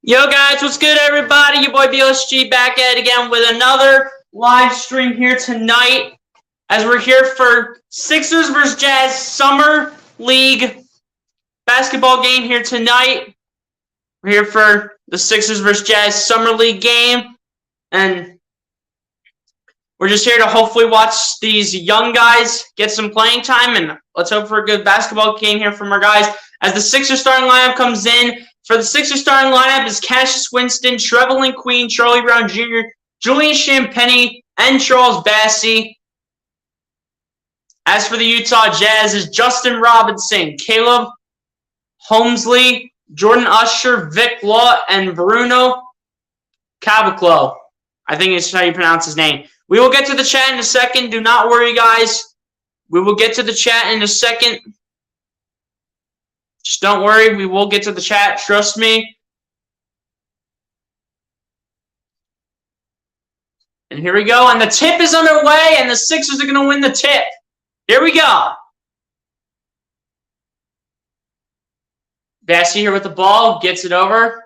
Yo guys, what's good everybody? Your boy BLSG back at it again with another live stream here tonight as we're here for Sixers vs. Jazz Summer League basketball game here tonight. We're here for the Sixers vs. Jazz Summer League game, and we're just here to hopefully watch these young guys get some playing time, and let's hope for a good basketball game here from our guys as the Sixers starting lineup comes in. For the Sixers starting lineup is Cassius Winston, Trevelin Queen, Charlie Brown Jr., Julian Champagnie, and Charles Bassey. As for the Utah Jazz is Justin Robinson, Caleb Holmesley, Jordan Usher, Vic Law, and Bruno Caboclo. I think it's how you pronounce his name. We will get to the chat in a second. Do not worry, guys. We will get to the chat in a second. Just don't worry, we will get to the chat, trust me. And here we go, and the tip is underway, and the Sixers are going to win the tip. Here we go. Bassey here with the ball, gets it over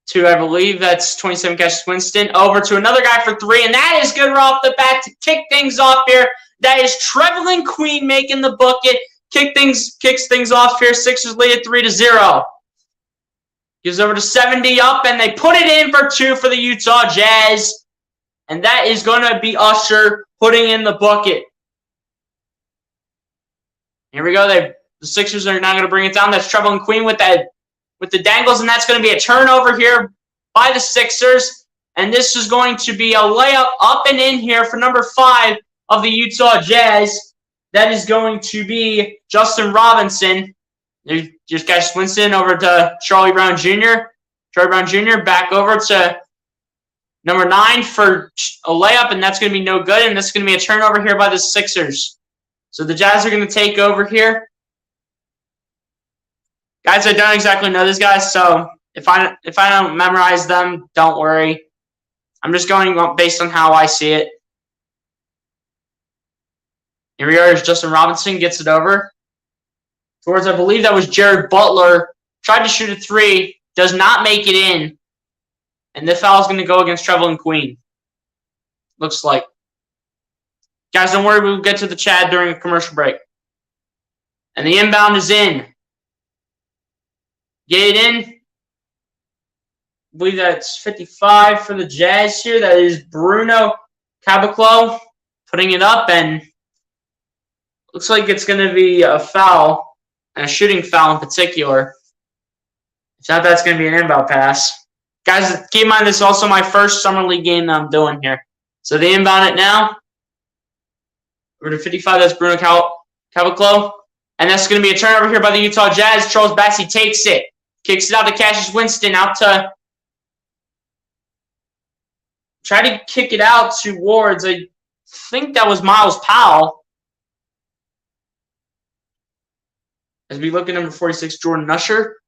to, I believe that's 27 Cassius Winston, over to another guy for three, and that is good right off the bat to kick things off here. That is Trevelin Queen making the bucket. Kicks things off here. Sixers lead it 3-0. Gives over to 70 up, and they put it in for two for the Utah Jazz. And that is going to be Usher putting in the bucket. Here we go. The Sixers are now going to bring it down. That's Trevelin Queen with the dangles, and that's going to be a turnover here by the Sixers. And this is going to be a layup up and in here for number 5 of the Utah Jazz. That is going to be Justin Robinson. There's just Cassius Winston over to Charlie Brown Jr. Charlie Brown Jr. back over to number 9 for a layup, and that's going to be no good. And this is going to be a turnover here by the Sixers. So the Jazz are going to take over here. Guys, I don't exactly know these guys, so if I don't memorize them, don't worry. I'm just going based on how I see it. Here we are as Justin Robinson gets it over towards, I believe that was Jared Butler. Tried to shoot a three, does not make it in. And the foul is going to go against Trevelin Queen. Looks like. Guys, don't worry, we'll get to the chat during a commercial break. And the inbound is in. Get it in. I believe that's 55 for the Jazz here. That is Bruno Caboclo putting it up, and looks like it's going to be a foul, and a shooting foul in particular. If not, that's going to be an inbound pass. Guys, keep in mind this is also my first Summer League game that I'm doing here. So they inbound it now. Over to 55, that's Bruno Caboclo. And that's going to be a turnover here by the Utah Jazz. Charles Bassey takes it. Kicks it out to Cassius Winston. Out to... Try to kick it out towards, I think that was Myles Powell. As we look at number 46, Jordan Usher.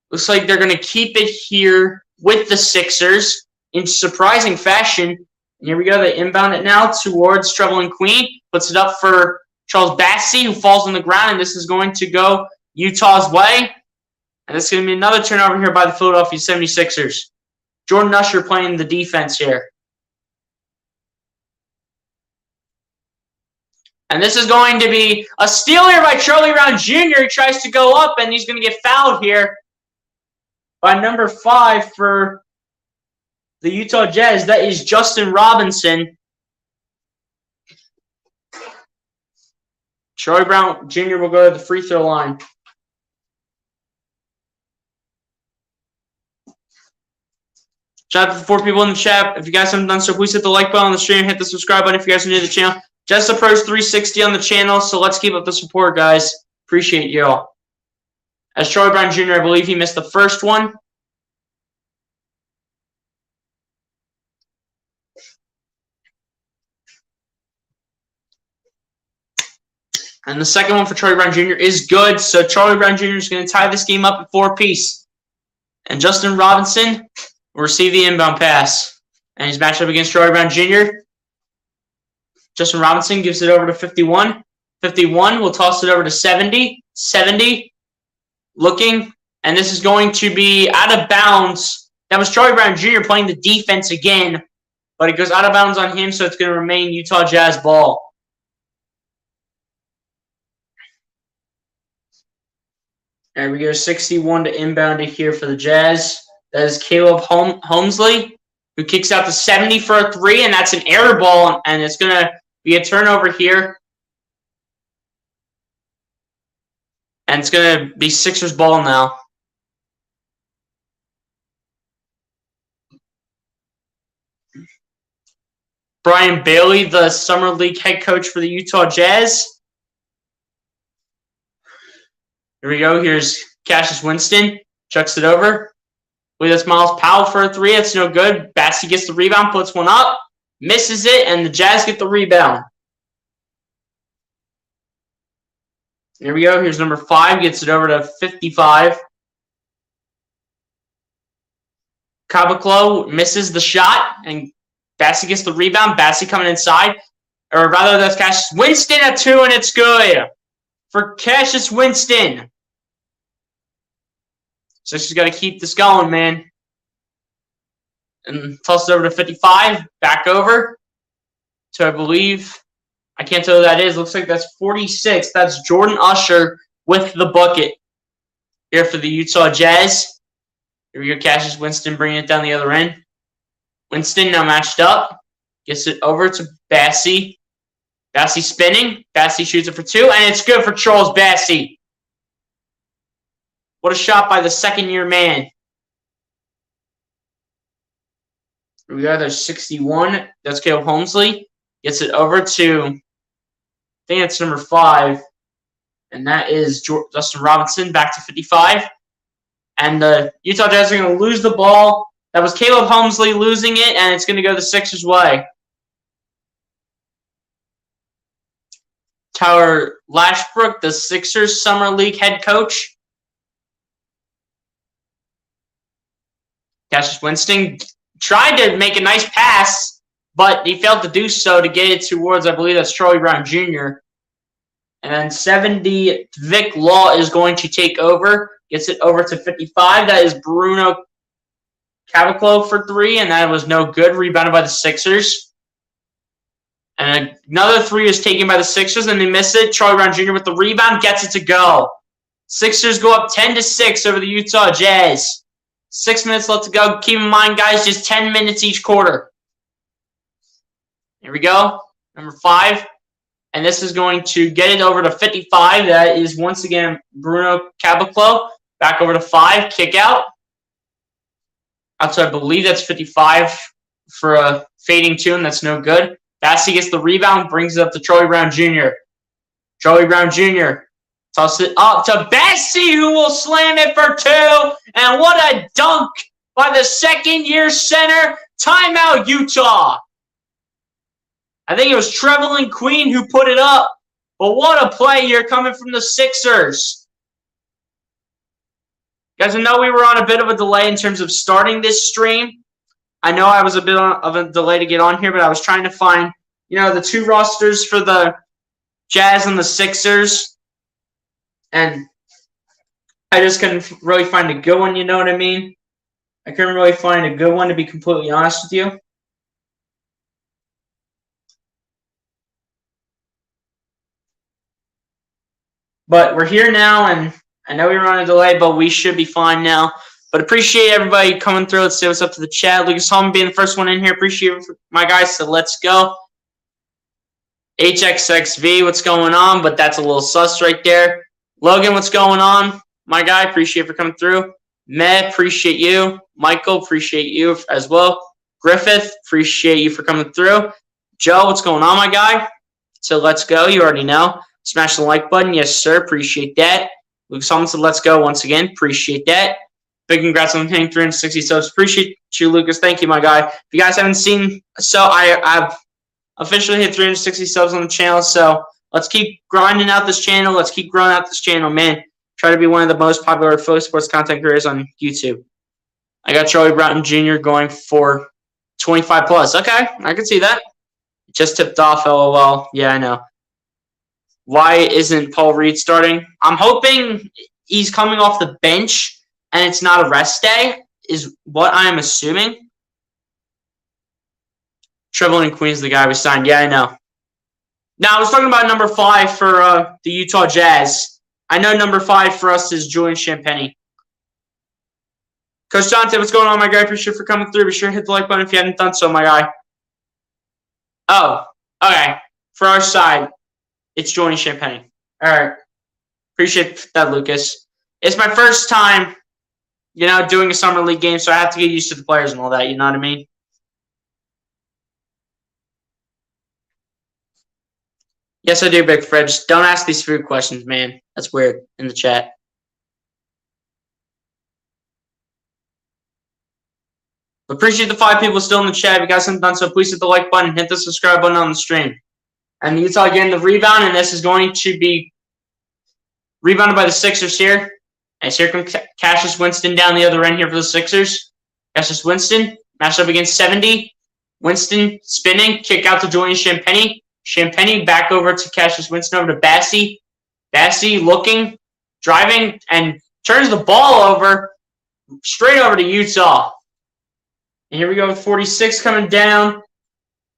Looks like they're going to keep it here with the Sixers in surprising fashion. And here we go. They inbound it now towards Trevelin Queen. Puts it up for Charles Bassey, who falls on the ground. And this is going to go Utah's way. And this is going to be another turnover here by the Philadelphia 76ers. Jordan Usher playing the defense here. And this is going to be a steal here by Charlie Brown Jr. He tries to go up, and he's going to get fouled here by number 5 for the Utah Jazz. That is Justin Robinson. Charlie Brown Jr. will go to the free throw line. Shout out to the 4 people in the chat. If you guys haven't done so, please hit the like button on the stream. Hit the subscribe button if you guys are new to the channel. Just approached 360 on the channel, so let's keep up the support, guys. Appreciate y'all. As Charlie Brown Jr., I believe he missed the first one. And the second one for Charlie Brown Jr. is good, so Charlie Brown Jr. is going to tie this game up at 4-apiece. And Justin Robinson will receive the inbound pass. And he's matched up against Charlie Brown Jr. Justin Robinson gives it over to 51. 51 will toss it over to 70. 70 looking, and this is going to be out of bounds That was Charlie Brown Jr. playing the defense again, but it goes out of bounds on him, so it's going to remain Utah Jazz ball. There we go, 61 to inbound it here for the Jazz. That is Caleb Holmesley, who kicks out to 70 for a three, and that's an air ball, and it's going to be a turnover here. And it's going to be Sixers ball now. Brian Bailey, the Summer League head coach for the Utah Jazz. Here we go. Here's Cassius Winston. Chucks it over. Wait, that's Miles Powell for a three. That's no good. Bassey gets the rebound, puts one up, misses it, and the Jazz get the rebound. Here we go. Here's number 5. Gets it over to 55. Caboclo misses the shot, and Bassey gets the rebound. Bassey coming inside. Or rather, that's Cassius Winston at 2, and it's good for Cassius Winston. So she's got to keep this going, man. And toss it over to 55. Back over to, I believe, I can't tell who that is. Looks like that's 46. That's Jordan Usher with the bucket here for the Utah Jazz. Here we go, Cassius Winston bringing it down the other end. Winston now matched up. Gets it over to Bassey. Bassey spinning. Bassey shoots it for 2, and it's good for Charles Bassey. What a shot by the second-year man. Here we go. There's 61. That's Caleb Holmesley. Gets it over to, I think it's number 5. And that is Justin Robinson back to 55. And the Utah Jazz are going to lose the ball. That was Caleb Holmesley losing it, and it's going to go the Sixers' way. Tyler Lashbrook, the Sixers Summer League head coach. Cassius Winston tried to make a nice pass, but he failed to do so to get it towards, I believe that's Charlie Brown Jr. And then 70, Vic Law is going to take over. Gets it over to 55. That is Bruno Caboclo for 3, and that was no good. Rebounded by the Sixers. And another 3 is taken by the Sixers, and they miss it. Charlie Brown Jr. with the rebound gets it to go. Sixers go up 10-6 over the Utah Jazz. 6 minutes left to go. Keep in mind, guys, just 10 minutes each quarter. Here we go. Number 5. And this is going to get it over to 55. That is, once again, Bruno Caboclo. Back over to 5. Kick out. So I believe that's 55 for a fading tune. That's no good. Bassey gets the rebound, brings it up to Charlie Brown Jr. Charlie Brown Jr. Toss it up to Bassey, who will slam it for 2. And what a dunk by the second-year center. Timeout, Utah. I think it was Trevelin Queen who put it up. But what a play here coming from the Sixers. Guys, I know we were on a bit of a delay in terms of starting this stream. I know I was a bit of a delay to get on here, but I was trying to find, the 2 rosters for the Jazz and the Sixers. And I just couldn't really find a good one, you know what I mean? I couldn't really find a good one, to be completely honest with you. But we're here now, and I know we were on a delay, but we should be fine now. But appreciate everybody coming through. Let's say what's up to the chat. Lucas Holman being the first one in here. Appreciate it, my guys. So let's go. HXXV, what's going on? But that's a little sus right there. Logan, what's going on? My guy, appreciate it for coming through. Meh, appreciate you. Michael, appreciate you as well. Griffith, appreciate you for coming through. Joe, what's going on, my guy? So let's go. You already know. Smash the like button. Yes, sir. Appreciate that. Lucas Holman said, let's go once again. Appreciate that. Big congrats on hitting 360 subs. Appreciate you, Lucas. Thank you, my guy. If you guys haven't seen, so I've officially hit 360 subs on the channel. So let's keep grinding out this channel. Let's keep growing out this channel, man. Try to be one of the most popular Philly sports content creators on YouTube. I got Charlie Brown Jr. going for 25 plus. Okay, I can see that. Just tipped off, LOL. Yeah, I know. Why isn't Paul Reed starting? I'm hoping he's coming off the bench and it's not a rest day. is what I'm assuming. Trevelyan Queen's the guy we signed. Yeah, I know. Now, I was talking about number 5 for the Utah Jazz. I know number 5 for us is Julian Champagnie. Coach Dante, what's going on, my guy? Appreciate you for coming through. Be sure to hit the like button if you haven't done so, my guy. Oh, okay. For our side, it's Julian Champagnie. All right. Appreciate that, Lucas. It's my first time, doing a summer league game, so I have to get used to the players and all that. You know what I mean? Yes, I do, Big Fred. Just don't ask these food questions, man. That's weird in the chat. Appreciate the 5 people still in the chat. If you guys haven't done so, please hit the like button, hit the subscribe button on the stream. And Utah getting the rebound, and this is going to be rebounded by the Sixers here. As here comes Cassius Winston down the other end here for the Sixers. Cassius Winston matched up against 70. Winston spinning, kick out to Julian Champagnie. Champagnie back over to Cassius Winston, over to Bassey. Bassey looking, driving, and turns the ball over, straight over to Utah. And here we go with 46 coming down.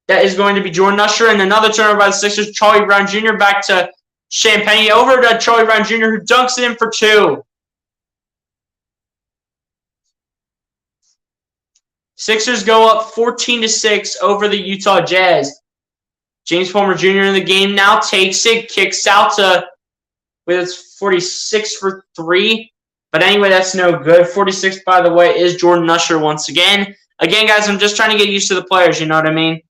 That is going to be Jordan Usher, and another turnover by the Sixers. Charlie Brown Jr. back to Champagnie, over to Charlie Brown Jr., who dunks it in for 2. Sixers go up 14-6 over the Utah Jazz. James Palmer Jr. in the game now, takes it, kicks out to, it's 46 for 3. But anyway, that's no good. 46, by the way, is Jordan Usher once again. Again, guys, I'm just trying to get used to the players, you know what I mean?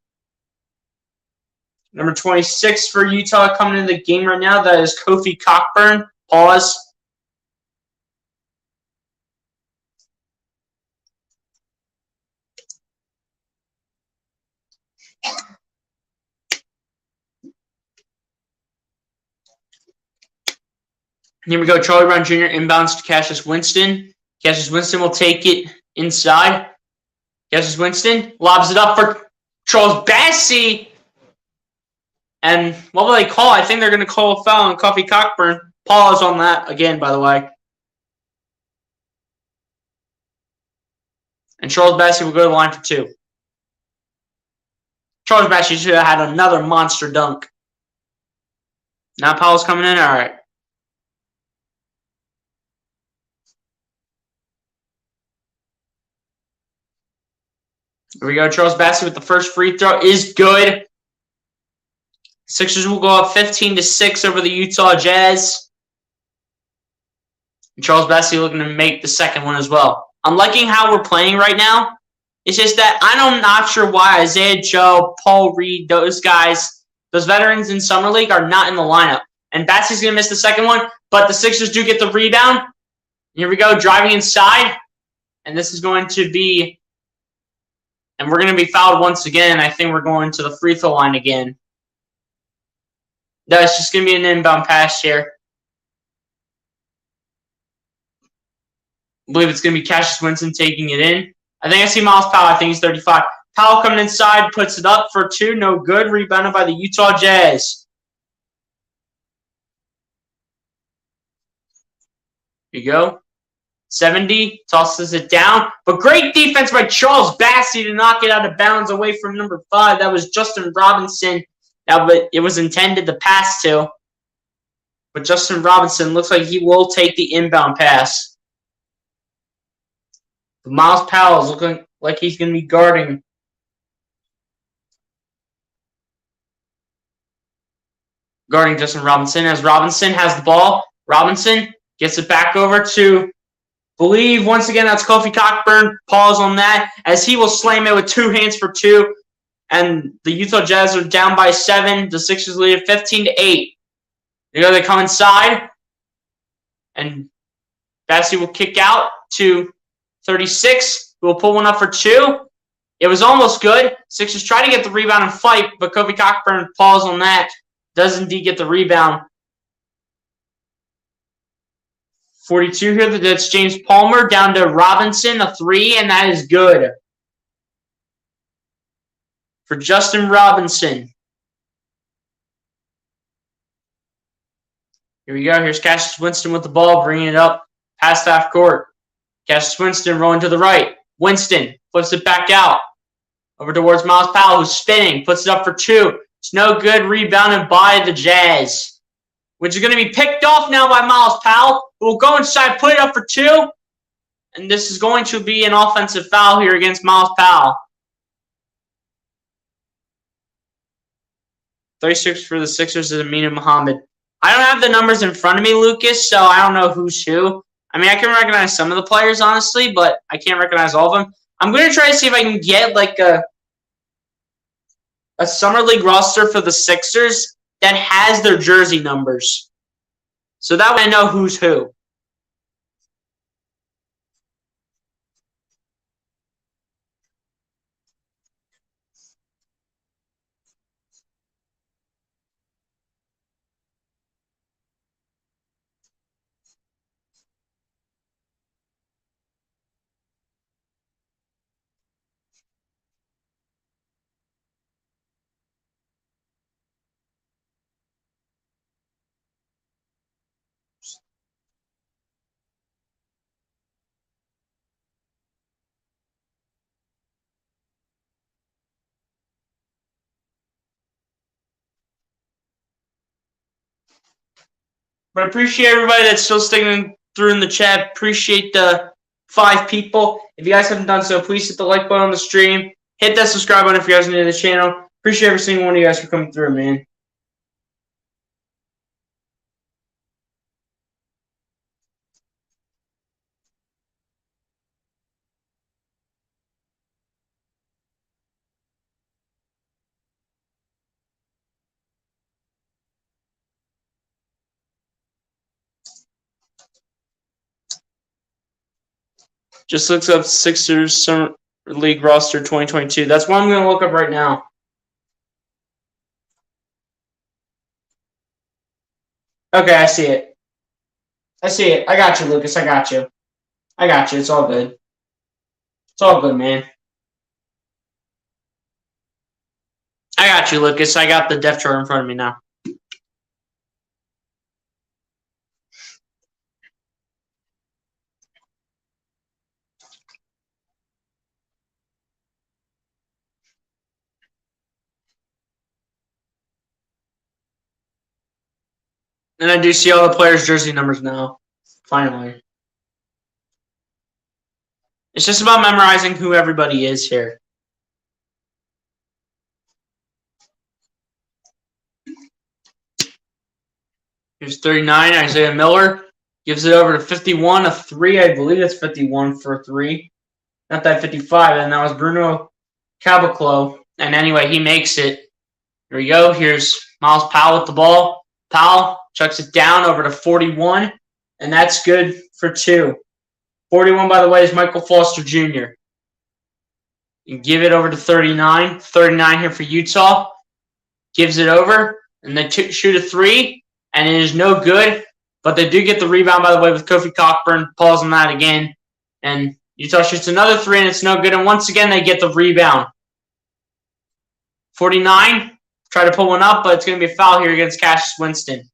Number 26 for Utah coming into the game right now. That is Kofi Cockburn. Pause. Here we go. Charlie Brown Jr. inbounds to Cassius Winston. Cassius Winston will take it inside. Cassius Winston lobs it up for Charles Bassey. And what will they call? I think they're going to call a foul on Kofi Cockburn. Pause on that again, by the way. And Charles Bassey will go to the line for 2. Charles Bassey should have had another monster dunk. Now Powell's coming in. All right. Here we go. Charles Bassey with the first free throw is good. Sixers will go up 15-6 over the Utah Jazz. And Charles Bassey looking to make the second one as well. I'm liking how we're playing right now. It's just that I'm not sure why Isaiah Joe, Paul Reed, those guys, those veterans in Summer League are not in the lineup. And Bassey's going to miss the second one, but the Sixers do get the rebound. Here we go, driving inside. And this is going to be, and we're going to be fouled once again. I think we're going to the free throw line again. No, it's just going to be an inbound pass here. I believe it's going to be Cassius Winston taking it in. I think I see Miles Powell. I think he's 35. Powell coming inside, puts it up for 2. No good. Rebounded by the Utah Jazz. Here you go. 70. Tosses it down. But great defense by Charles Bassey to knock it out of bounds away from number 5. That was Justin Robinson. It was intended to pass to. But Justin Robinson looks like he will take the inbound pass. But Miles Powell is looking like he's going to be guarding. Guarding Justin Robinson as Robinson has the ball. Robinson gets it back over to, believe, once again, that's Kofi Cockburn. Pause on that as he will slam it with 2 hands for 2. And the Utah Jazz are down by 7. The Sixers lead 15-8. They come inside. And Bassey will kick out to 36. Who will pull one up for 2. It was almost good. Sixers try to get the rebound and fight, but Kofi Cockburn falls on that. Does indeed get the rebound. 42 here. That's James Palmer down to Robinson, a 3, and that is good. For Justin Robinson. Here we go. Here's Cassius Winston with the ball, bringing it up past half court. Cassius Winston rolling to the right. Winston flips it back out. Over towards Myles Powell, who's spinning. Puts it up for 2. It's no good. Rebounded by the Jazz. Which is going to be picked off now by Myles Powell, who will go inside, put it up for 2. And this is going to be an offensive foul here against Myles Powell. 36 for the Sixers is Aminu Mohammed. I don't have the numbers in front of me, Lucas, so I don't know who's who. I mean, I can recognize some of the players, honestly, but I can't recognize all of them. I'm going to try to see if I can get like a Summer League roster for the Sixers that has their jersey numbers. So that way I know who's who. But I appreciate everybody that's still sticking through in the chat. Appreciate the 5 people. If you guys haven't done so, please hit the like button on the stream. Hit that subscribe button if you guys are new to the channel. Appreciate every single one of you guys for coming through, man. Just looks up Sixers Summer League roster 2022. That's what I'm going to look up right now. Okay, I see it. I see it. I got you, Lucas. I got you. I got you. It's all good. It's all good, man. I got you, Lucas. I got the depth chart in front of me now. And I do see all the players' jersey numbers now. Finally. It's just about memorizing who everybody is here. Here's 39, Isaiah Miller. Gives it over to 51, a 3. I believe that's 51 for a 3. Not that 55, and that was Bruno Caboclo. And anyway, he makes it. Here we go. Here's Myles Powell with the ball. Powell chucks it down over to 41, and that's good for 2. 41, by the way, is Michael Foster Jr. And give it over to 39. 39 here for Utah. Gives it over, and they shoot a 3, and it is no good. But they do get the rebound, by the way, with Kofi Cockburn. Pause on that again. And Utah shoots another 3, and it's no good. And once again, they get the rebound. 49. Try to pull one up, but it's going to be a foul here against Cassius Winston.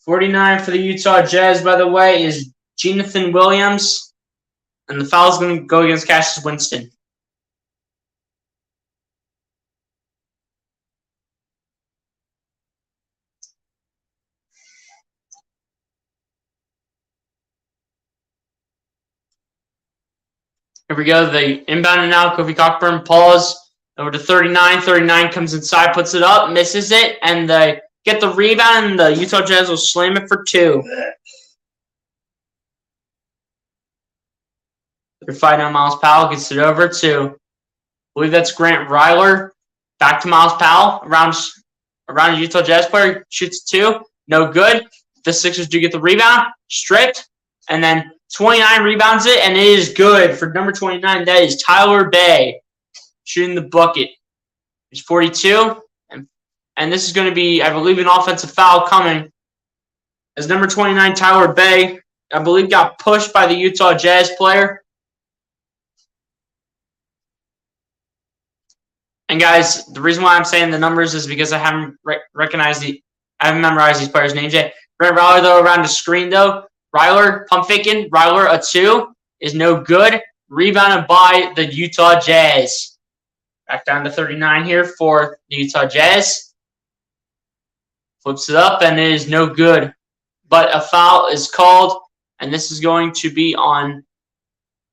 49 for the Utah Jazz, by the way, is Jonathan Williams. And the foul is going to go against Cassius Winston. Here we go. They inbound it now. Kofi Cockburn, pause. Over to 39. 39 comes inside, puts it up, misses it, and they get the rebound, and the Utah Jazz will slam it for 2. They're fighting on Myles Powell. Gets it over to, I believe that's Grant Ryler. Back to Myles Powell. Around a Utah Jazz player. Shoots 2. No good. The Sixers do get the rebound. Stripped. And then 29 rebounds it, and it is good. For number 29, that is Tyler Bay. Shooting the bucket. It's 42. And this is going to be, I believe, an offensive foul coming. As number 29, Tyler Bay, I believe, got pushed by the Utah Jazz player. And guys, the reason why I'm saying the numbers is because I haven't memorized these players' names yet. Grant Ryler, though, around the screen, though. Ryler, pump faking. Ryler, a 2. is no good. Rebounded by the Utah Jazz. Back down to 39 here for the Utah Jazz. Flips it up, and it is no good. But a foul is called, and this is going to be on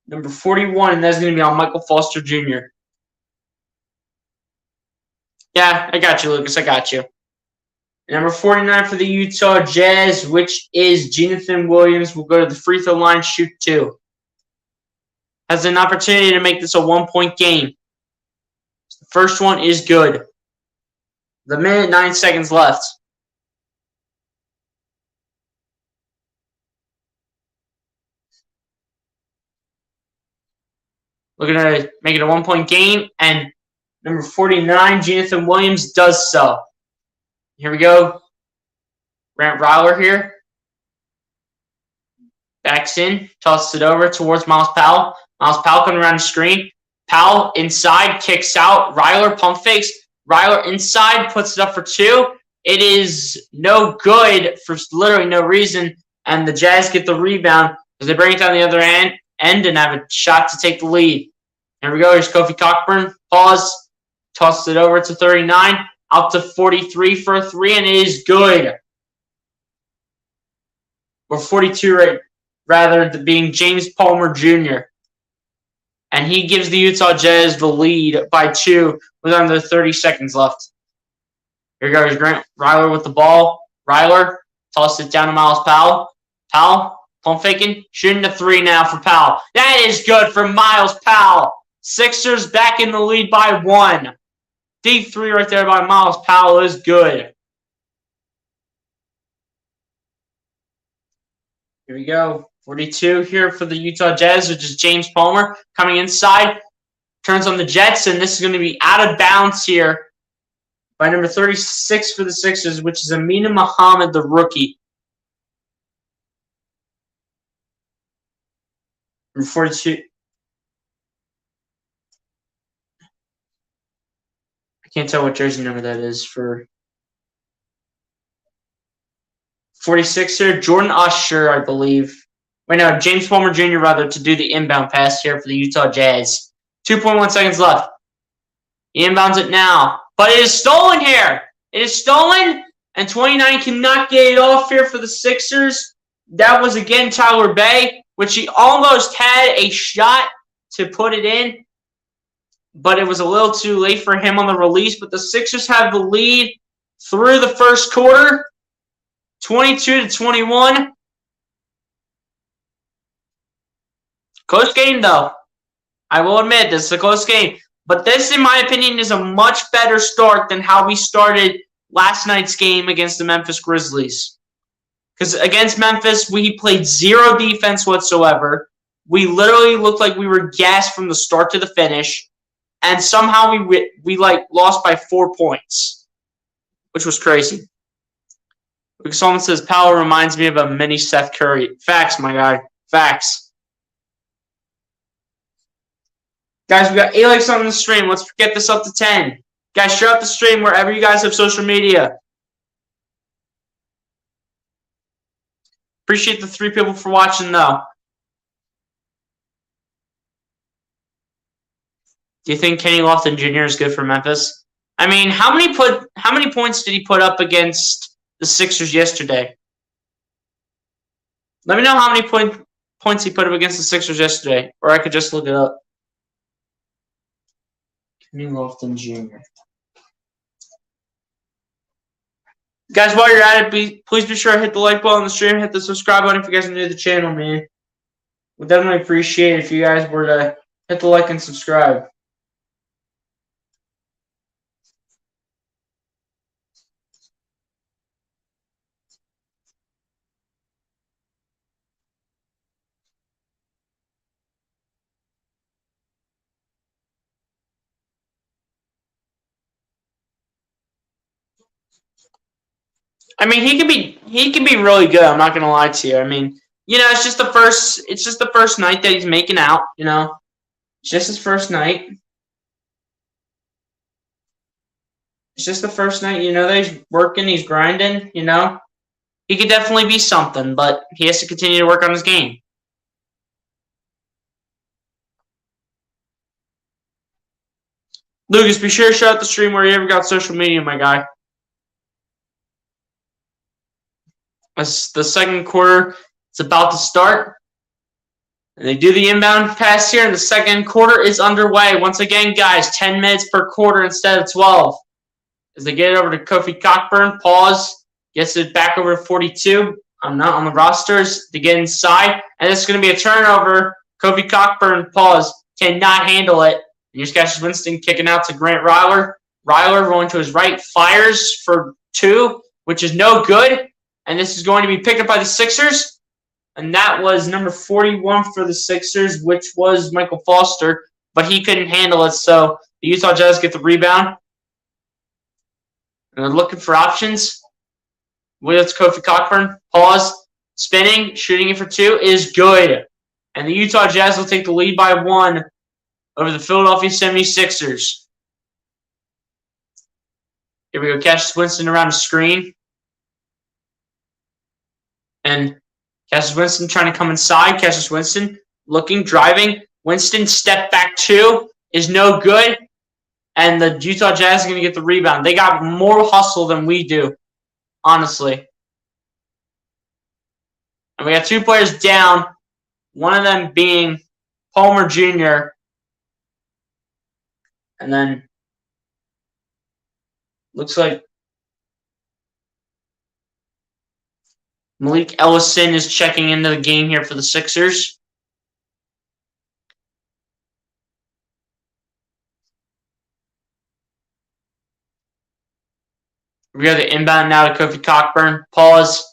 number 41, and that's going to be on Michael Foster Jr. Yeah, I got you, Lucas. I got you. Number 49 for the Utah Jazz, which is Jonathan Williams, will go to the free throw line, shoot 2. Has an opportunity to make this a 1-point game. The first one is good. The minute, 9 seconds left. Looking to make it a 1-point game, and number 49, Jonathan Williams, does so. Here we go. Grant Ryler here. Backs in, tosses it over towards Myles Powell. Myles Powell coming around the screen. Powell inside, kicks out. Ryler pump fakes. Ryler inside, puts it up for 2. It is no good for literally no reason, and the Jazz get the rebound as they bring it down the other end and have a shot to take the lead. Here we go. Here's Kofi Cockburn. Pause. Tosses it over to 39. Up to 43 for a 3, and it is good. Or 42, rather, being James Palmer Jr. And he gives the Utah Jazz the lead by 2 with under 30 seconds left. Here goes Grant Ryler with the ball. Ryler tosses it down to Myles Powell. Powell, pump faking, shooting a 3 now for Powell. That is good for Myles Powell. Sixers back in the lead by 1. Deep 3 right there by Myles Powell is good. Here we go. 42 here for the Utah Jazz, which is James Palmer coming inside. Turns on the Jets, and this is going to be out of bounds here by number 36 for the Sixers, which is Amina Muhammad, the rookie. Number 42. I can't tell what jersey number that is for 46 here. Jordan Usher, I believe. Wait, no, James Palmer Jr., rather, to do the inbound pass here for the Utah Jazz. 2.1 seconds left. He inbounds it now. But it is stolen here. It is stolen, and 29 cannot get it off here for the Sixers. That was, again, Tyler Bey, which he almost had a shot to put it in, but it was a little too late for him on the release. But the Sixers have the lead through the first quarter, 22-21. Close game, though. I will admit, this is a close game. But this, in my opinion, is a much better start than how we started last night's game against the Memphis Grizzlies. Because against Memphis, we played zero defense whatsoever. We literally looked like we were gassed from the start to the finish. And somehow we lost by 4 points, which was crazy. Because someone says, Powell reminds me of a mini Seth Curry. Facts, my guy. Facts. Guys, we got 8 likes on the stream. Let's get this up to 10. Guys, share out the stream wherever you guys have social media. Appreciate the 3 people for watching, though. Do you think Kenny Lofton Jr. is good for Memphis? I mean, how many points did he put up against the Sixers yesterday? Let me know how many points he put up against the Sixers yesterday, or I could just look it up. Kenny Lofton Jr. Guys, while you're at it, please be sure to hit the like button on the stream, hit the subscribe button if you guys are new to the channel, man. Would definitely appreciate it if you guys were to hit the like and subscribe. I mean, he can be really good. I'm not gonna lie to you. I mean, you know, it's just the first night that he's making out. You know, it's just his first night. It's just the first night. You know, that he's working, he's grinding. You know, he could definitely be something, but he has to continue to work on his game. Lucas, be sure to shut out the stream where you ever got social media, my guy. As the second quarter is about to start. And they do the inbound pass here, and the second quarter is underway. Once again, guys, 10 minutes per quarter instead of 12. As they get it over to Kofi Cockburn, pause, gets it back over to 42. I'm not on the rosters to get inside, and this is going to be a turnover. Kofi Cockburn, pause, cannot handle it. And here's Cassius Winston kicking out to Grant Ryler. Ryler going to his right, fires for 2, which is no good. And this is going to be picked up by the Sixers. And that was number 41 for the Sixers, which was Michael Foster. But he couldn't handle it, so the Utah Jazz get the rebound. And they're looking for options. With Kofi Cockburn, pause, spinning, shooting it for 2 is good. And the Utah Jazz will take the lead by 1 over the Philadelphia 76ers. Here we go, Cassius Winston around the screen. And Cassius Winston trying to come inside. Cassius Winston looking, driving. Winston step back 2 is no good. And the Utah Jazz are going to get the rebound. They got more hustle than we do, honestly. And we got 2 players down, one of them being Palmer Jr. And then looks like Malik Ellison is checking into the game here for the Sixers. We got the inbound now to Kofi Cockburn. Pause.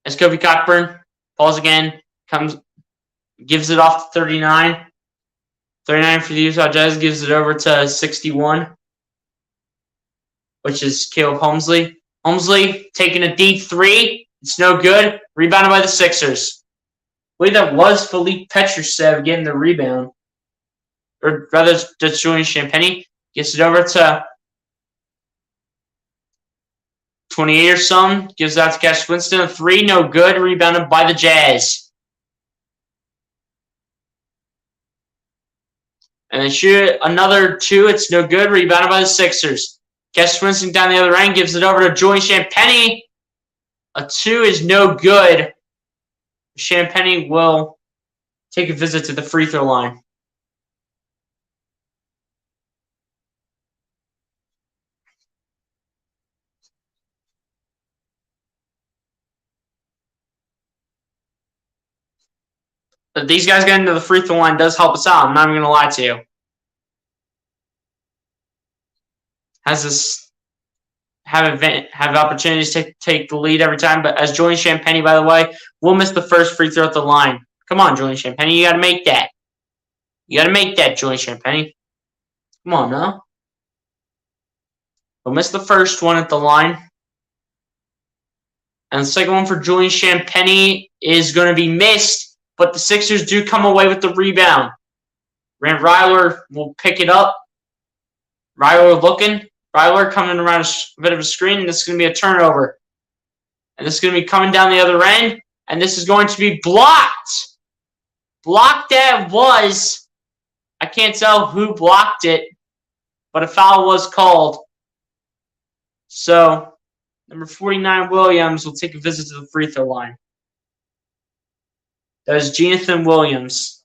As Kofi Cockburn, pause again, gives it off to 39. 39 for the Utah Jazz, gives it over to 61, which is Caleb Holmesley. Holmesley taking a deep 3. It's no good. Rebounded by the Sixers. I believe that was Philippe Petrusev getting the rebound. Or rather, that's Julian Champagnie. Gets it over to 28 or some. Gives that to Cassius Winston. A 3, no good. Rebounded by the Jazz. And they shoot another 2. It's no good. Rebounded by the Sixers. Cassius Winston down the other end. Gives it over to Julian Champagnie. A 2 is no good. Champagnie will take a visit to the free throw line. But these guys getting to the free throw line does help us out. I'm not even going to lie to you. Has this have opportunities to take the lead every time, but as Julian Champagnie, by the way, will miss the first free throw at the line. Come on, Julian Champagnie, you got to make that. You got to make that, Julian Champagnie. Come on, now. We'll miss the first one at the line. And the second one for Julian Champagnie is going to be missed, but the Sixers do come away with the rebound. Grant Ryler will pick it up. Ryler looking. Ryler coming around a bit of a screen, and this is going to be a turnover. And this is going to be coming down the other end, and this is going to be blocked. Blocked that was. I can't tell who blocked it, but a foul was called. So, number 49, Williams, will take a visit to the free throw line. That is Jonathan Williams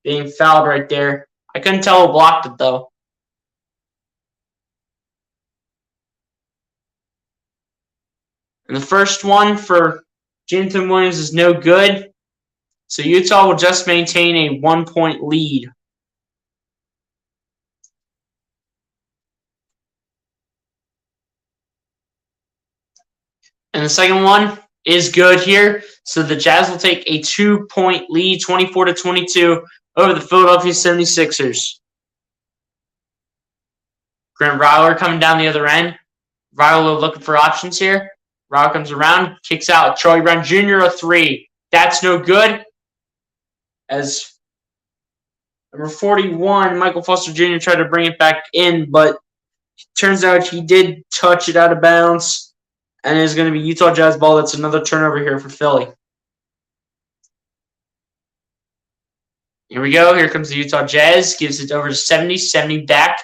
being fouled right there. I couldn't tell who blocked it, though. And the first one for Jonathan Williams is no good. So Utah will just maintain a 1-point lead. And the second one is good here. So the Jazz will take a 2-point lead, 24-22, over the Philadelphia 76ers. Grant Ryler coming down the other end. Ryler looking for options here. Ryler comes around, kicks out Charlie Brown Jr. a 3. That's no good. As number 41, Michael Foster Jr. tried to bring it back in, but turns out he did touch it out of bounds. And it's going to be Utah Jazz ball. That's another turnover here for Philly. Here we go. Here comes the Utah Jazz. Gives it over to 70. 70 back.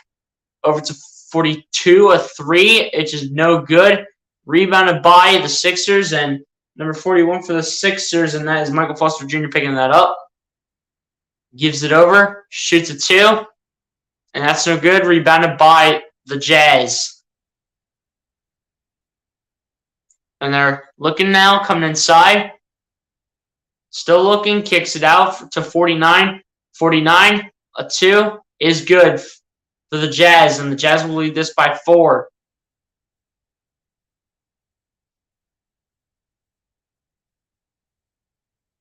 over to 42, a 3, which is no good. Rebounded by the Sixers, and number 41 for the Sixers, and that is Michael Foster Jr. picking that up. Gives it over, shoots a 2, and that's no good. Rebounded by the Jazz. And they're looking now, coming inside. Still looking, kicks it out to 49. 49, a 2 is good for the Jazz, and the Jazz will lead this by 4.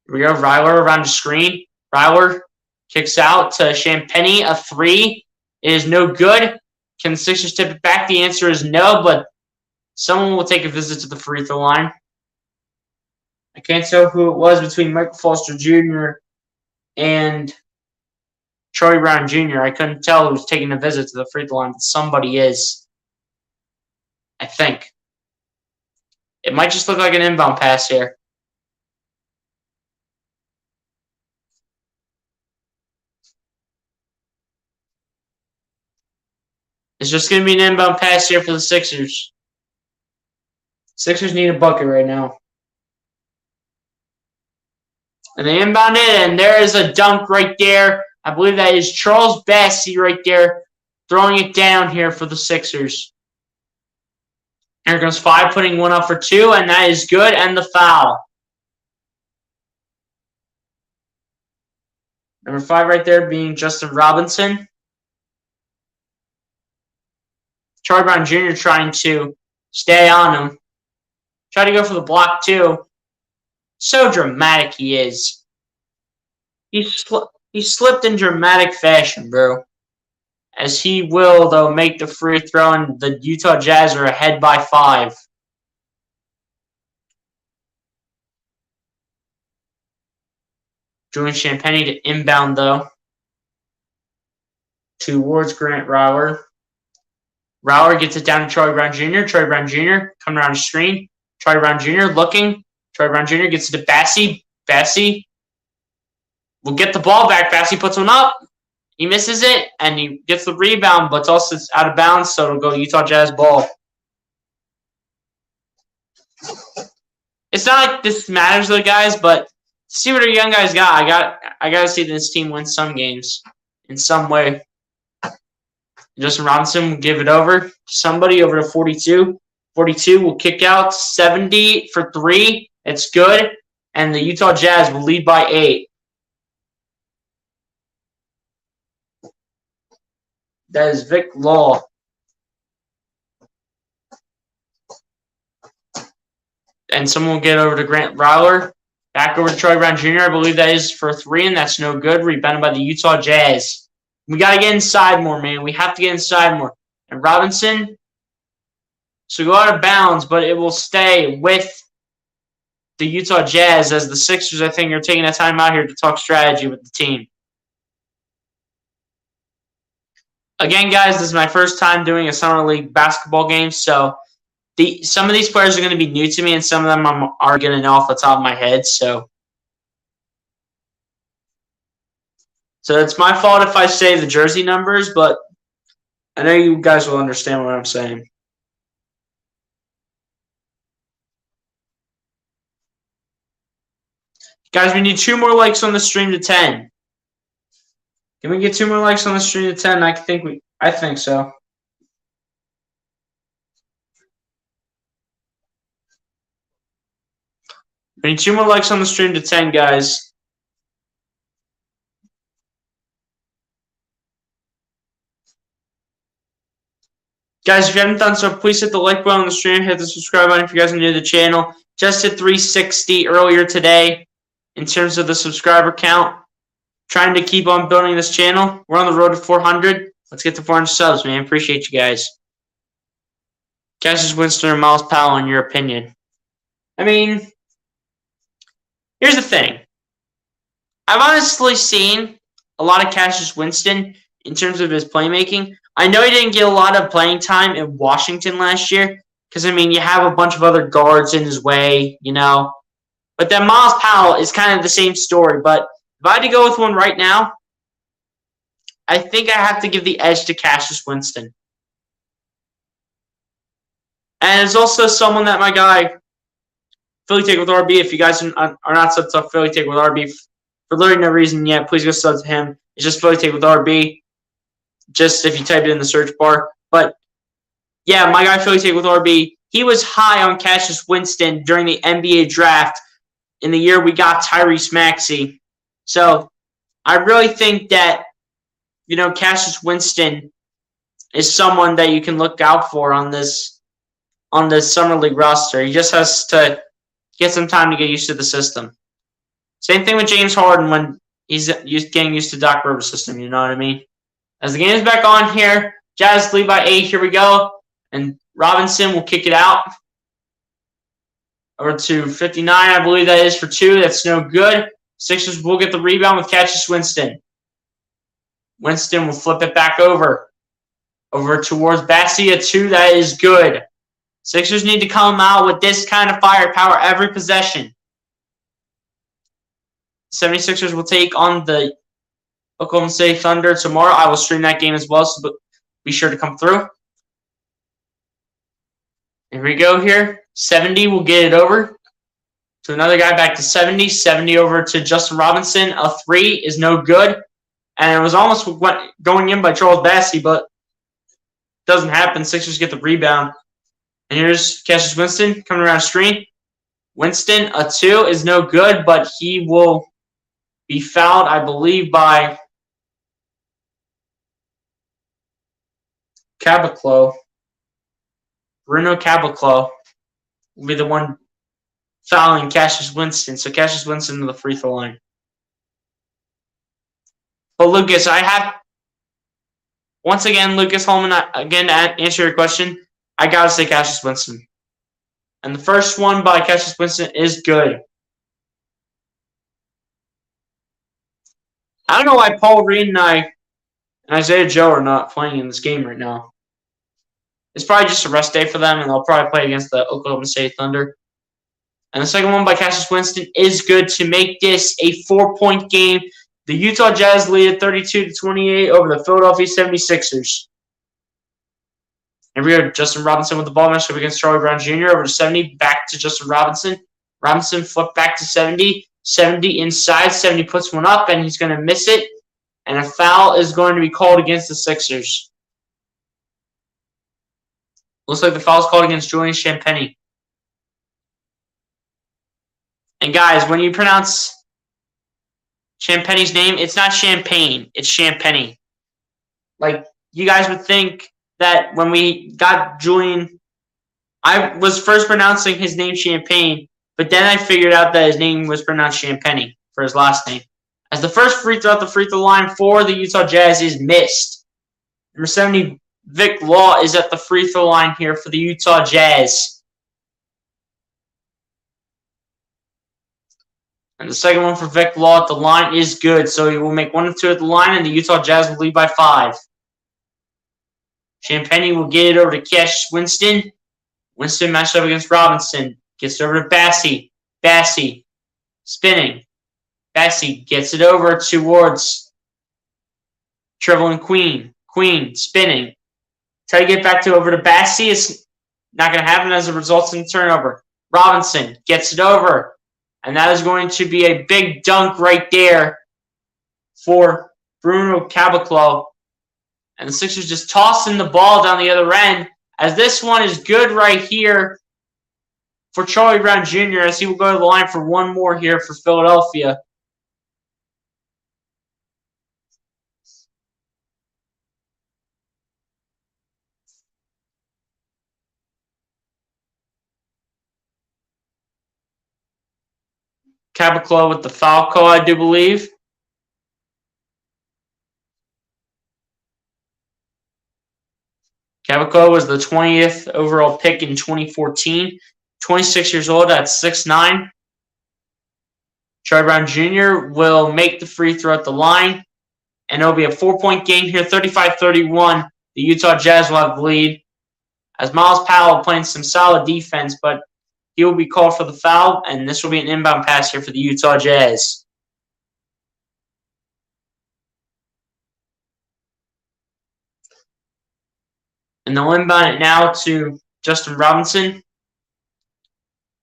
Here we go, Ryler around the screen. Ryler kicks out to Champagnie, a 3 is no good. Can the Sixers tip it back? The answer is no, but someone will take a visit to the free throw line. I can't tell who it was between Michael Foster Jr. and Troy Brown Jr. I couldn't tell who was taking a visit to the free throw line, but somebody is. I think. It might just look like an inbound pass here. It's just going to be an inbound pass here for the Sixers. Sixers need a bucket right now. And they inbound it, and there is a dunk right there. I believe that is Charles Bassey right there throwing it down here for the Sixers. Here comes 5, putting one up for 2, and that is good, and the foul. Number 5 right there being Justin Robinson. Troy Brown Jr. trying to stay on him. Try to go for the block, too. So dramatic he is. He slipped in dramatic fashion, bro. As he will, though, make the free throw, and the Utah Jazz are ahead by 5. Julian Champagnie to inbound, though. Towards Grant Rauer. Rauer gets it down to Troy Brown Jr. Troy Brown Jr. coming around the screen. Troy Brown Jr. looking. Troy Brown Jr. gets it to Bassey. Bassey will get the ball back. Bassey puts one up. He misses it, and he gets the rebound, but it's also out of bounds, so it'll go Utah Jazz ball. It's not like this matters to the guys, but see what our young guys got. I got to see this team win some games in some way. Justin Robinson will give it over to somebody, over to 42. 42 will kick out 70 for 3. It's good. And the Utah Jazz will lead by 8. That is Vic Law. And someone will get over to Grant Rauer. Back over to Troy Brown Jr. I believe that is for 3, and that's no good. Rebounded by the Utah Jazz. We got to get inside more, man. We have to get inside more. And Robinson, so go out of bounds, but it will stay with the Utah Jazz, as the Sixers, I think, are taking a time out here to talk strategy with the team. Again, guys, this is my first time doing a Summer League basketball game, so some of these players are going to be new to me, and some of them are going to know off the top of my head, so it's my fault if I say the jersey numbers, but I know you guys will understand what I'm saying. Guys, we need 2 more likes on the stream to 10. Can we get 2 more likes on the stream to 10? I think so. We need 2 more likes on the stream to 10, guys. Guys, if you haven't done so, please hit the like button on the stream. Hit the subscribe button if you guys are new to the channel. Just hit 360 earlier today in terms of the subscriber count. Trying to keep on building this channel. We're on the road to 400. Let's get to 400 subs, man. Appreciate you guys. Cassius Winston or Miles Powell, in your opinion? I mean, here's the thing. I've honestly seen a lot of Cassius Winston in terms of his playmaking. I know he didn't get a lot of playing time in Washington last year because, I mean, you have a bunch of other guards in his way, you know. But then Miles Powell is kind of the same story. But if I had to go with one right now, I think I have to give the edge to Cassius Winston. And it's also someone that my guy, Philly Take with RB, if you guys are not subbed to Philly Take with RB for literally no reason yet, please go sub to him. It's just Philly Take with RB, just if you type it in the search bar. But yeah, my guy Philly Take with RB, he was high on Cassius Winston during the NBA draft in the year we got Tyrese Maxey. So I really think that, Cassius Winston is someone that you can look out for on this Summer League roster. He just has to get some time to get used to the system. Same thing with James Harden when he's getting used to Doc Rivers' system, you know what I mean? As the game is back on here, Jazz lead by 8, here we go. And Robinson will kick it out. Over to 59, I believe that is for 2. That's no good. Sixers will get the rebound with Cassius Winston. Winston will flip it back over. Over towards Bassey, a 2. That is good. Sixers need to come out with this kind of firepower every possession. 76ers will take on the Oklahoma City Thunder tomorrow. I will stream that game as well, so be sure to come through. Here we go here. 70 will get it over to another guy back to 70. 70 over to Justin Robinson. A 3 is no good. And it was almost going in by Charles Bassey, but it doesn't happen. Sixers get the rebound. And here's Cassius Winston coming around the screen. Winston, a 2 is no good, but he will be fouled, I believe, by Caboclo. Bruno Caboclo will be the one fouling Cassius Winston. So Cassius Winston to the free throw line. But Lucas, once again, Lucas Holman, again, to answer your question, I got to say Cassius Winston. And the first one by Cassius Winston is good. I don't know why Paul Reed and Isaiah Joe are not playing in this game right now. It's probably just a rest day for them, and they'll probably play against the Oklahoma City Thunder. And the second one by Cassius Winston is good to make this a 4-point game. The Utah Jazz lead at 32-28 over the Philadelphia 76ers. And we have Justin Robinson with the ball matchup against Charlie Brown Jr. Over to 70, back to Justin Robinson. Robinson flipped back to 70. 70 inside. 70 puts one up, and he's going to miss it. And a foul is going to be called against the Sixers. Looks like the foul is called against Julian Champagnie. And guys, when you pronounce Champagnie's name, it's not Champagne, it's Champagnie. Like, you guys would think that when we got Julian, I was first pronouncing his name Champagne, but then I figured out that his name was pronounced Champagnie for his last name. As the first free throw at the free throw line for the Utah Jazz is missed. Number 70, Vic Law, is at the free throw line here for the Utah Jazz. And the second one for Vic Law at the line is good. So he will make 1 of 2 at the line, and the Utah Jazz will lead by 5. Champagnie will get it over to Cassius Winston. Winston matched up against Robinson. Gets it over to Bassey. Bassey spinning. Bassey gets it over towards Trevelin Queen. Queen spinning. Try to get back over to Bassey. It's not going to happen as a result in the turnover. Robinson gets it over. And that is going to be a big dunk right there for Bruno Caboclo. And the Sixers just tossing the ball down the other end, as this one is good right here for Charlie Brown Jr. as he will go to the line for one more here for Philadelphia. Caboclo with the foul call, I do believe. Caboclo was the 20th overall pick in 2014. 26 years old at 6'9". Charlie Brown Jr. will make the free throw at the line. And it'll be a 4-point game here, 35-31. The Utah Jazz will have the lead. As Miles Powell playing some solid defense, but he will be called for the foul, and this will be an inbound pass here for the Utah Jazz. And they'll inbound it now to Justin Robinson.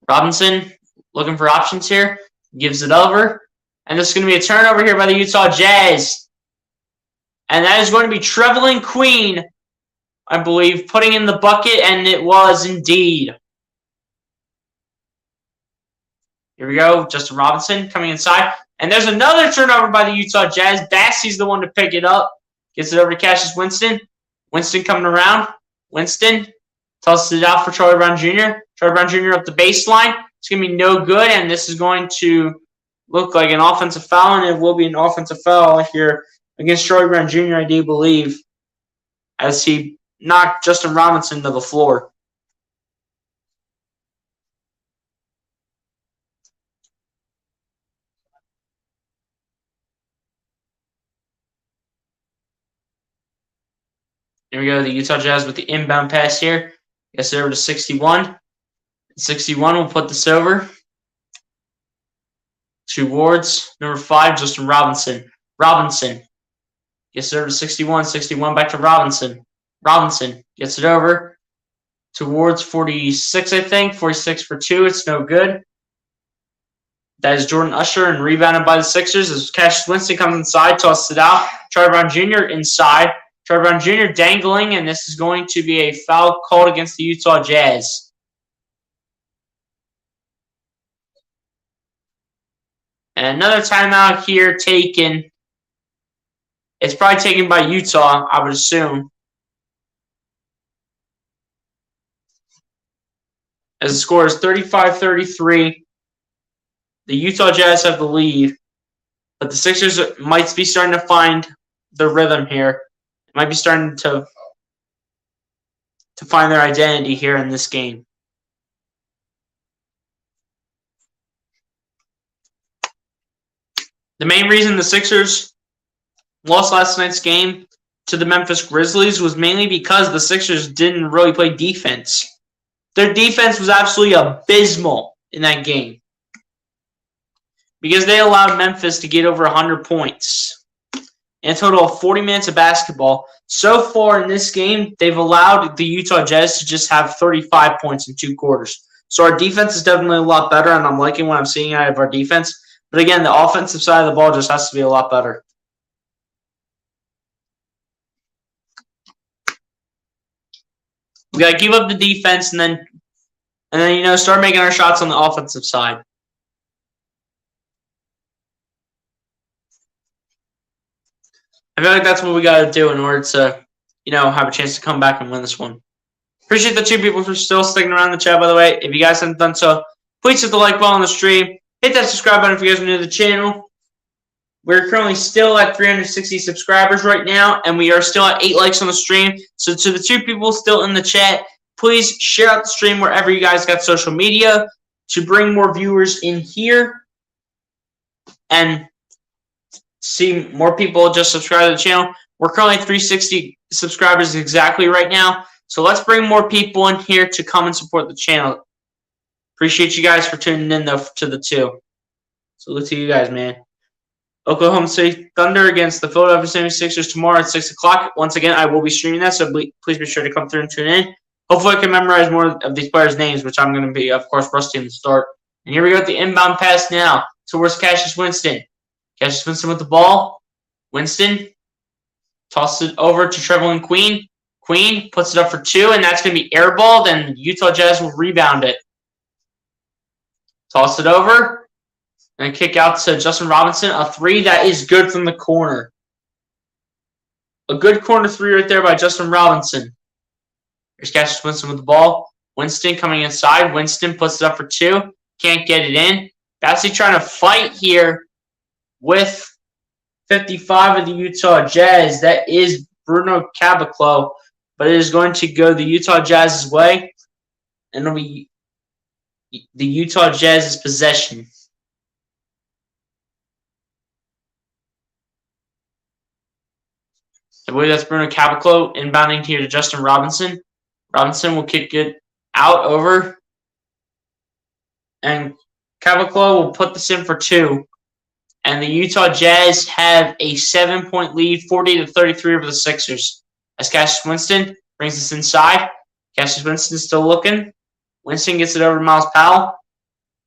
Robinson looking for options here. Gives it over. And this is going to be a turnover here by the Utah Jazz. And that is going to be Trevelin Queen, I believe, putting in the bucket, and it was indeed. Here we go. Justin Robinson coming inside. And there's another turnover by the Utah Jazz. Bassey's the one to pick it up. Gets it over to Cassius Winston. Winston coming around. Winston tosses it out for Charlie Brown Jr. Charlie Brown Jr. up the baseline. It's going to be no good, and this is going to look like an offensive foul, and it will be an offensive foul here against Charlie Brown Jr., I do believe, as he knocked Justin Robinson to the floor. Here we go, the Utah Jazz with the inbound pass here. Gets it over to 61. 61 will put this over towards number 5, Justin Robinson. Robinson gets it over to 61. 61 back to Robinson. Robinson gets it over towards 46, I think. 46 for 2. It's no good. That is Jordan Usher, and rebounded by the Sixers as Cassius Winston comes inside, tosses it out. Charlie Brown Jr. inside. Charlie Brown Jr. dangling, and this is going to be a foul called against the Utah Jazz. And another timeout here taken. It's probably taken by Utah, I would assume. As the score is 35-33. The Utah Jazz have the lead. But the Sixers might be starting to find the rhythm here. Might be starting to find their identity here in this game. The main reason the Sixers lost last night's game to the Memphis Grizzlies was mainly because the Sixers didn't really play defense. Their defense was absolutely abysmal in that game because they allowed Memphis to get over 100 points. In a total of 40 minutes of basketball. So far in this game, they've allowed the Utah Jazz to just have 35 points in 2 quarters. So our defense is definitely a lot better, and I'm liking what I'm seeing out of our defense. But again, the offensive side of the ball just has to be a lot better. We got to give up the defense and then start making our shots on the offensive side. I feel like that's what we got to do in order to, have a chance to come back and win this one. Appreciate the 2 people for still sticking around the chat, by the way. If you guys haven't done so, please hit the like button on the stream. Hit that subscribe button if you guys are new to the channel. We're currently still at 360 subscribers right now, and we are still at 8 likes on the stream. So to the 2 people still in the chat, please share out the stream wherever you guys got social media to bring more viewers in here and see more people just subscribe to the channel. We're currently 360 subscribers exactly right now. So let's bring more people in here to come and support the channel. Appreciate you guys for tuning in, though, to the 2. Salute to you guys, man. Oklahoma City Thunder against the Philadelphia 76ers tomorrow at 6 o'clock. Once again, I will be streaming that, so please be sure to come through and tune in. Hopefully I can memorize more of these players' names, which I'm going to be, of course, rusty in the start. And here we go with the inbound pass now towards Cassius Winston. Cassius Winston with the ball. Winston tosses it over to Trevelin Queen. Queen puts it up for 2, and that's going to be airballed, and Utah Jazz will rebound it. Toss it over, and kick out to Justin Robinson. A 3 that is good from the corner. A good corner 3 right there by Justin Robinson. Here's Cassius Winston with the ball. Winston coming inside. Winston puts it up for 2. Can't get it in. Bassey trying to fight here with 55 of the Utah Jazz. That is Bruno Caboclo, but it is going to go the Utah Jazz's way, and it'll be the Utah Jazz's possession. I believe that's Bruno Caboclo inbounding here to Justin Robinson. Robinson will kick it out over, and Caboclo will put this in for 2. And the Utah Jazz have a 7-point lead, 40-33 over the Sixers. As Cassius Winston brings this inside. Cassius Winston still looking. Winston gets it over to Myles Powell.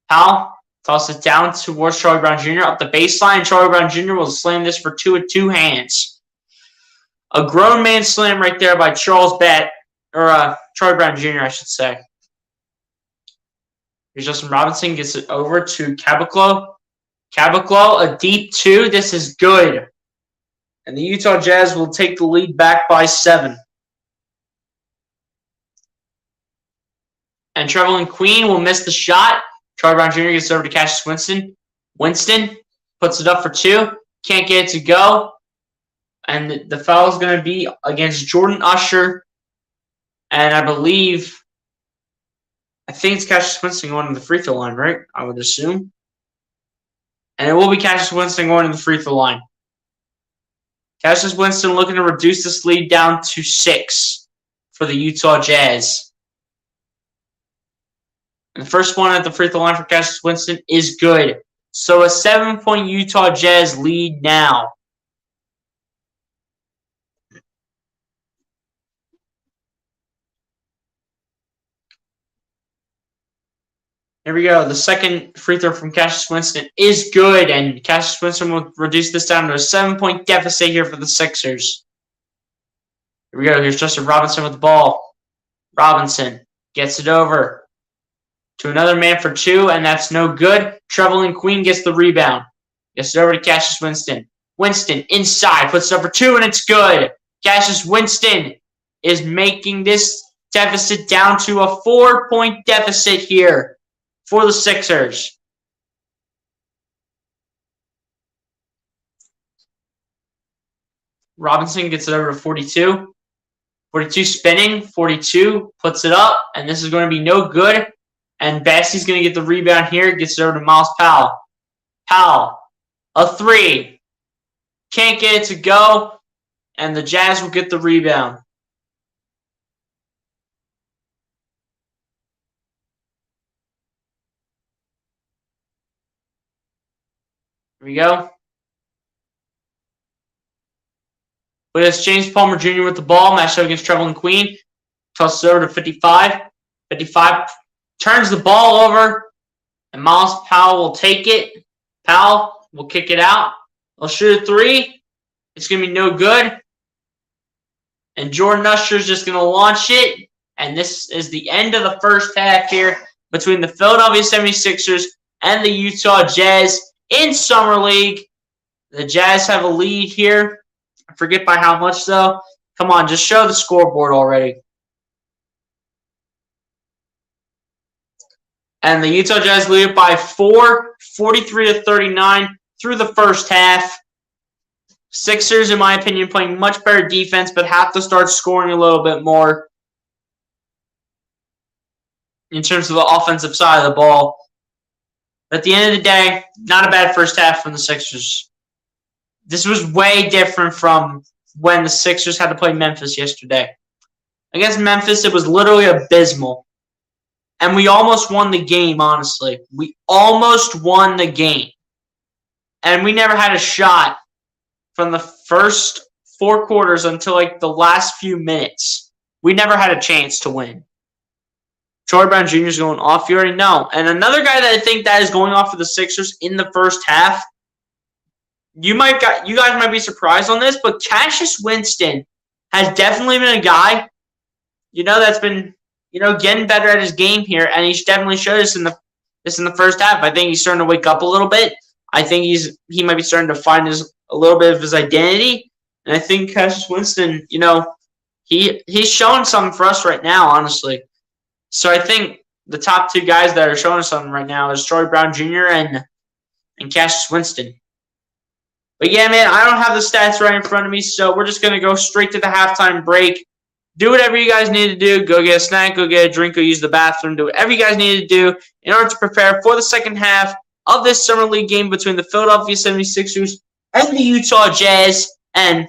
Powell tosses it down towards Charlie Brown Jr. up the baseline. Charlie Brown Jr. will slam this for two with two hands. A grown man slam right there by Charlie Brown Jr., I should say. Here's Justin Robinson, gets it over to Caboclo. Caboclo, a deep two. This is good. And the Utah Jazz will take the lead back by 7. And Trevelin Queen will miss the shot. Charlie Brown Jr. gets over to Cassius Winston. Winston puts it up for 2. Can't get it to go. And the foul is going to be against Jordan Usher. And I think it's Cassius Winston going to the free throw line, right? I would assume. And it will be Cassius Winston going to the free throw line. Cassius Winston looking to reduce this lead down to 6 for the Utah Jazz. And the first one at the free throw line for Cassius Winston is good. So a 7-point Utah Jazz lead now. Here we go. The second free throw from Cassius Winston is good, and Cassius Winston will reduce this down to a 7-point deficit here for the Sixers. Here we go. Here's Justin Robinson with the ball. Robinson gets it over to another man for 2, and that's no good. Trevelin Queen gets the rebound. Gets it over to Cassius Winston. Winston inside, puts it up for 2, and it's good. Cassius Winston is making this deficit down to a 4-point deficit here for the Sixers. Robinson gets it over to 42. 42 spinning. 42 puts it up, and this is going to be no good. And Bassey's going to get the rebound here. Gets it over to Myles Powell. Powell, a 3. Can't get it to go, and the Jazz will get the rebound. Here we go. But it's James Palmer Jr. with the ball. Matched up against Trevelin Queen. Tosses it over to 55. 55 turns the ball over. And Myles Powell will take it. Powell will kick it out. He'll shoot a 3. It's going to be no good. And Jordan Usher is just going to launch it. And this is the end of the first half here between the Philadelphia 76ers and the Utah Jazz in Summer League. The Jazz have a lead here. I forget by how much, though. Come on, just show the scoreboard already. And the Utah Jazz lead it by 4, 43-39 through the first half. Sixers, in my opinion, playing much better defense, but have to start scoring a little bit more in terms of the offensive side of the ball. At the end of the day, not a bad first half from the Sixers. This was way different from when the Sixers had to play Memphis yesterday. Against Memphis, it was literally abysmal. And we almost won the game, honestly. We almost won the game. And we never had a shot from the first 4 quarters until like the last few minutes. We never had a chance to win. Charlie Brown Jr. is going off. You already know. And another guy that I think that is going off for the Sixers in the first half, you guys might be surprised on this, but Cassius Winston has definitely been a guy, that's been, getting better at his game here, and he's definitely showed us in the first half. I think he's starting to wake up a little bit. I think he might be starting to find a little bit of his identity, and I think Cassius Winston, he's showing something for us right now, honestly. So I think the top 2 guys that are showing us something right now is Charlie Brown Jr. and Cassius Winston. But yeah, man, I don't have the stats right in front of me, so we're just going to go straight to the halftime break. Do whatever you guys need to do. Go get a snack, go get a drink, go use the bathroom. Do whatever you guys need to do in order to prepare for the second half of this Summer League game between the Philadelphia 76ers and the Utah Jazz. And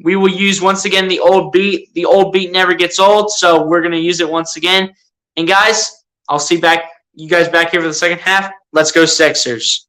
we will use, once again, the old beat. The old beat never gets old, so we're going to use it once again. And, guys, I'll see you guys back here for the second half. Let's go Sixers.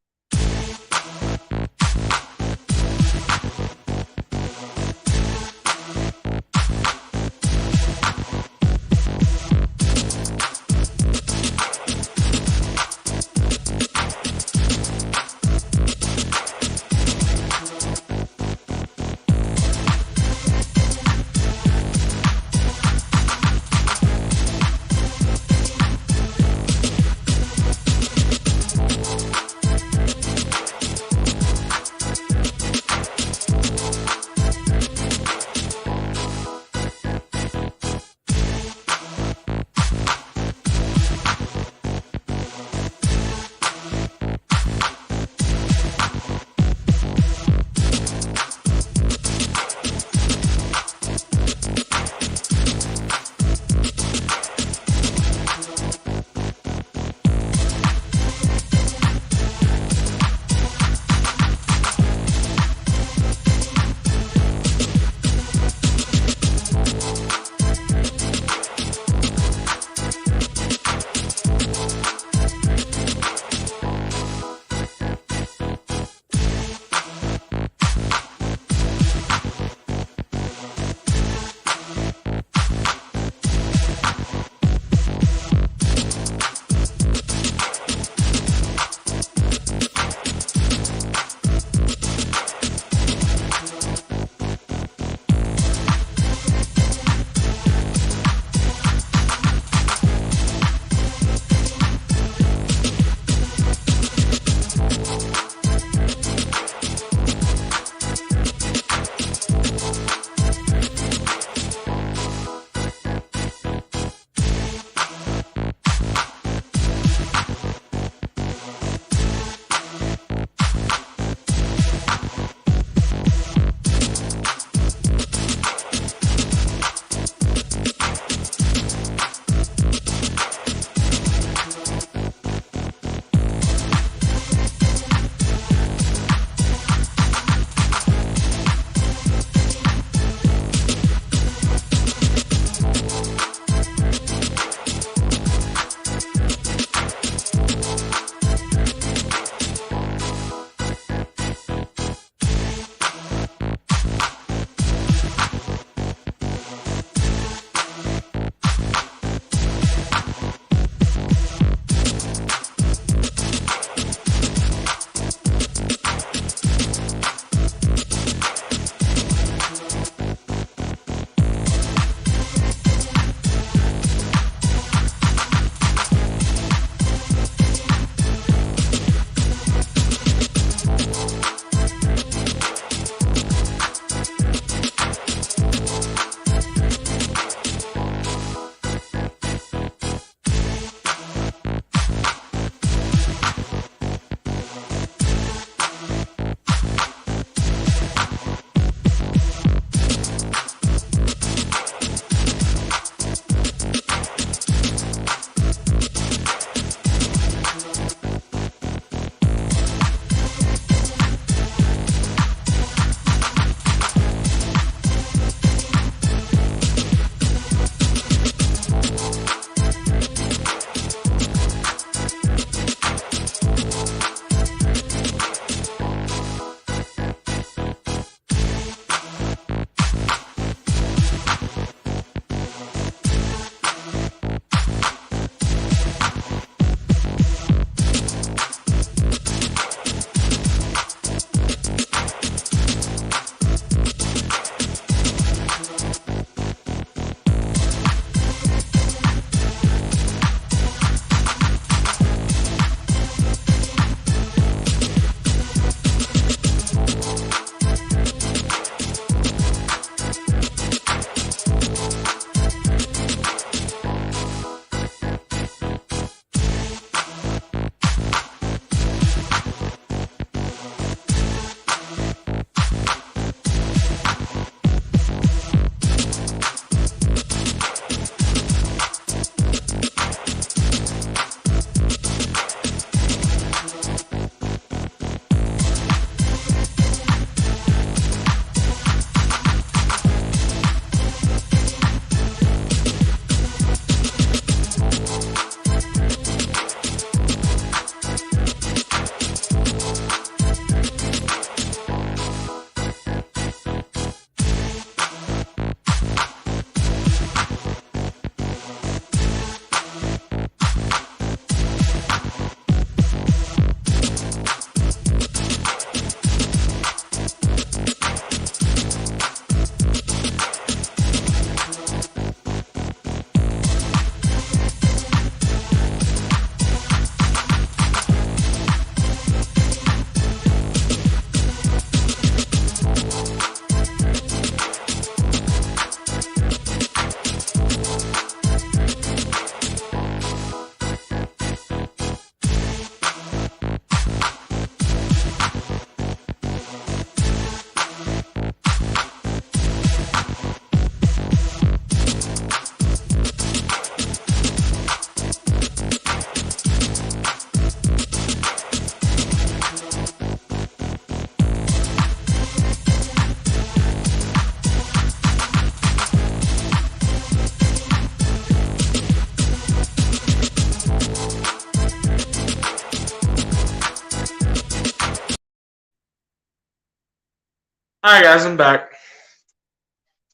Alright guys, I'm back.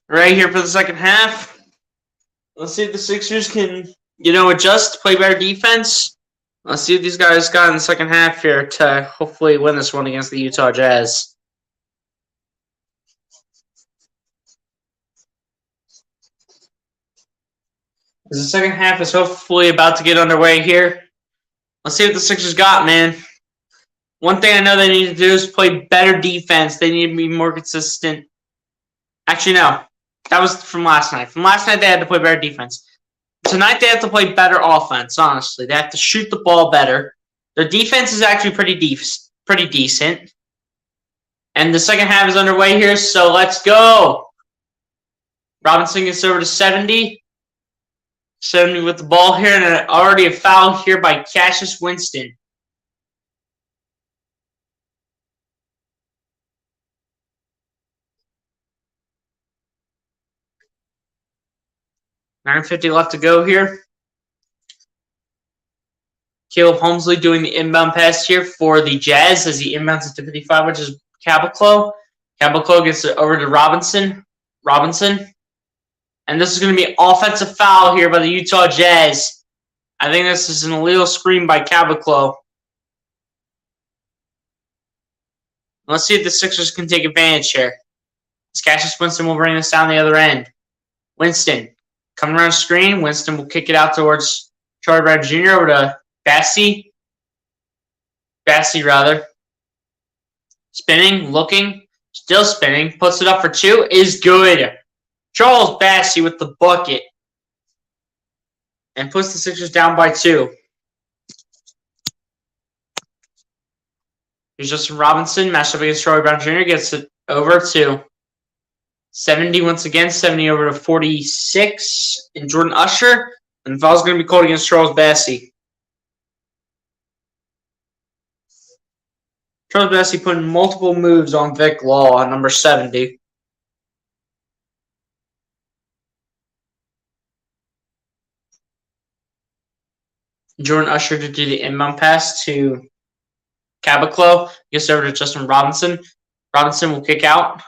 Right here for the second half. Let's see if the Sixers can, adjust, play better defense. Let's see what these guys got in the second half here to hopefully win this one against the Utah Jazz. The second half is hopefully about to get underway here. Let's see what the Sixers got, man. One thing I know they need to do is play better defense. They need to be more consistent. Actually, no. That was from last night. From last night, they had to play better defense. Tonight, they have to play better offense, honestly. They have to shoot the ball better. Their defense is actually pretty decent. And the second half is underway here, so let's go. Robinson gets over to 70. 70 with the ball here, and already a foul here by Cassius Winston. $9:50 left to go here. Caleb Holmesley doing the inbound pass here for the Jazz as he inbounds it to 55, which is Caboclo. Caboclo gets it over to Robinson. And this is going to be an offensive foul here by the Utah Jazz. I think this is an illegal screen by Caboclo. Let's see if the Sixers can take advantage here. As Cassius Winston will bring this down the other end. Winston coming around the screen. Winston will kick it out towards Charlie Brown Jr. over to Bassey. Spinning, looking, still spinning. Puts it up for two. Is good. Charles Bassey with the bucket. And puts the Sixers down by 2. Here's Justin Robinson. Matched up against Charlie Brown Jr. Gets it over to 70 once again. 70 over to 46. And Jordan Usher. And the foul's going to be called against Charles Bassey. Charles Bassey putting multiple moves on Vic Law on number 70. Jordan Usher to do the inbound pass to Caboclo. Gets over to Justin Robinson. Robinson will kick out.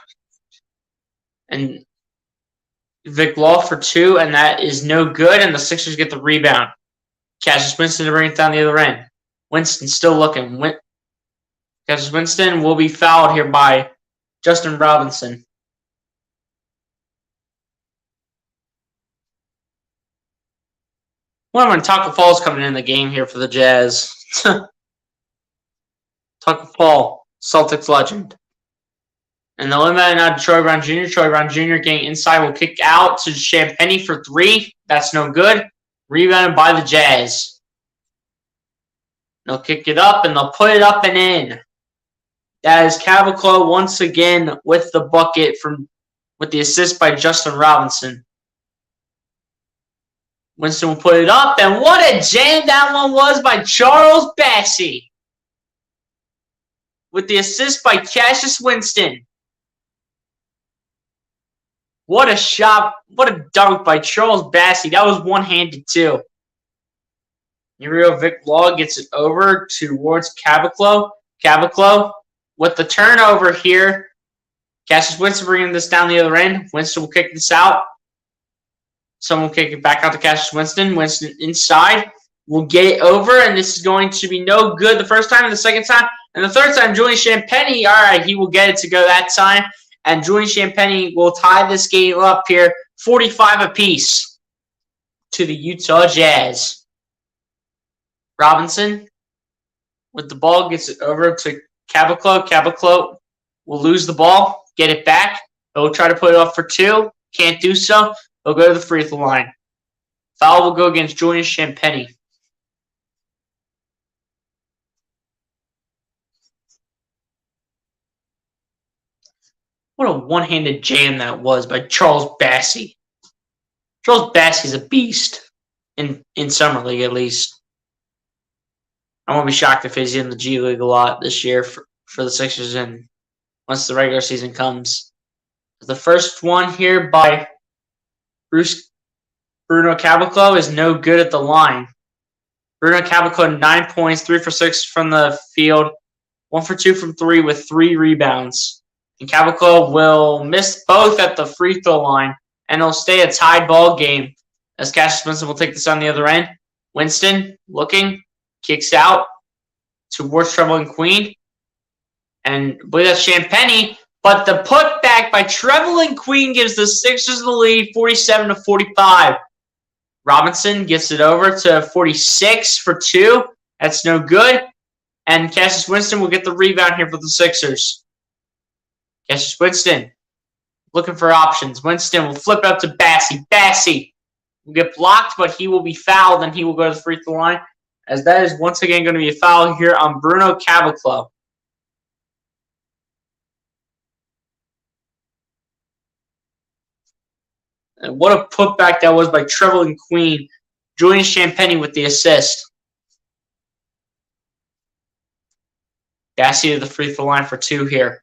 And Vic Law for 2, and that is no good, and the Sixers get the rebound. Cassius Winston to bring it down the other end. Winston still looking. Cassius Winston will be fouled here by Justin Robinson. Well, when Taco Fall's coming in the game here for the Jazz. Taco Fall, Celtics legend. And the limit now to Troy Brown Jr. Troy Brown Jr. getting inside will kick out to Champagnie for 3. That's no good. Rebounded by the Jazz. They'll kick it up and they'll put it up and in. That is Caboclo once again with the bucket with the assist by Justin Robinson. Winston will put it up, and what a jam that one was by Charles Bassey. With the assist by Cassius Winston. What a shot, what a dunk by Charles Bassey. That was one-handed too. Uriel Vic Law gets it over towards Caboclo. Caboclo with the turnover here. Cassius Winston bringing this down the other end. Winston will kick this out. Someone will kick it back out to Cassius Winston. Winston inside will get it over, and this is going to be no good the first time and the second time. And the third time, Julian Champagnie, all right, he will get it to go that time. And Julian Champagnie will tie this game up here, 45 apiece to the Utah Jazz. Robinson with the ball gets it over to Caboclo. Caboclo will lose the ball, get it back. He'll try to put it up for 2. Can't do so. He'll go to the free throw line. Foul will go against Julian Champagnie. What a one-handed jam that was by Charles Bassey. Charles Bassey's a beast in Summer League, at least. I won't be shocked if he's in the G League a lot this year for the Sixers and once the regular season comes. The first one here by Bruno Caboclo is no good at the line. Bruno Caboclo, 9 points, 3 for 6 from the field, 1 for 2 from 3 with 3 rebounds. And Caboclo will miss both at the free throw line, and it'll stay a tied ball game as Cassius Winston will take this on the other end. Winston looking, kicks out towards Trevelyan Queen. And I believe that's Champagnie. But the putback by Trevelyan Queen gives the Sixers the lead, 47-45. Robinson gets it over to 46 for 2. That's no good. And Cassius Winston will get the rebound here for the Sixers. Cassius Winston looking for options. Winston will flip it up to Bassey. Bassey will get blocked, but he will be fouled, and he will go to the free throw line, as that is once again going to be a foul here on Bruno Caboclo. And what a putback that was by Trevelyan Queen. Julian Champagnie with the assist. Bassey to the free throw line for 2 here.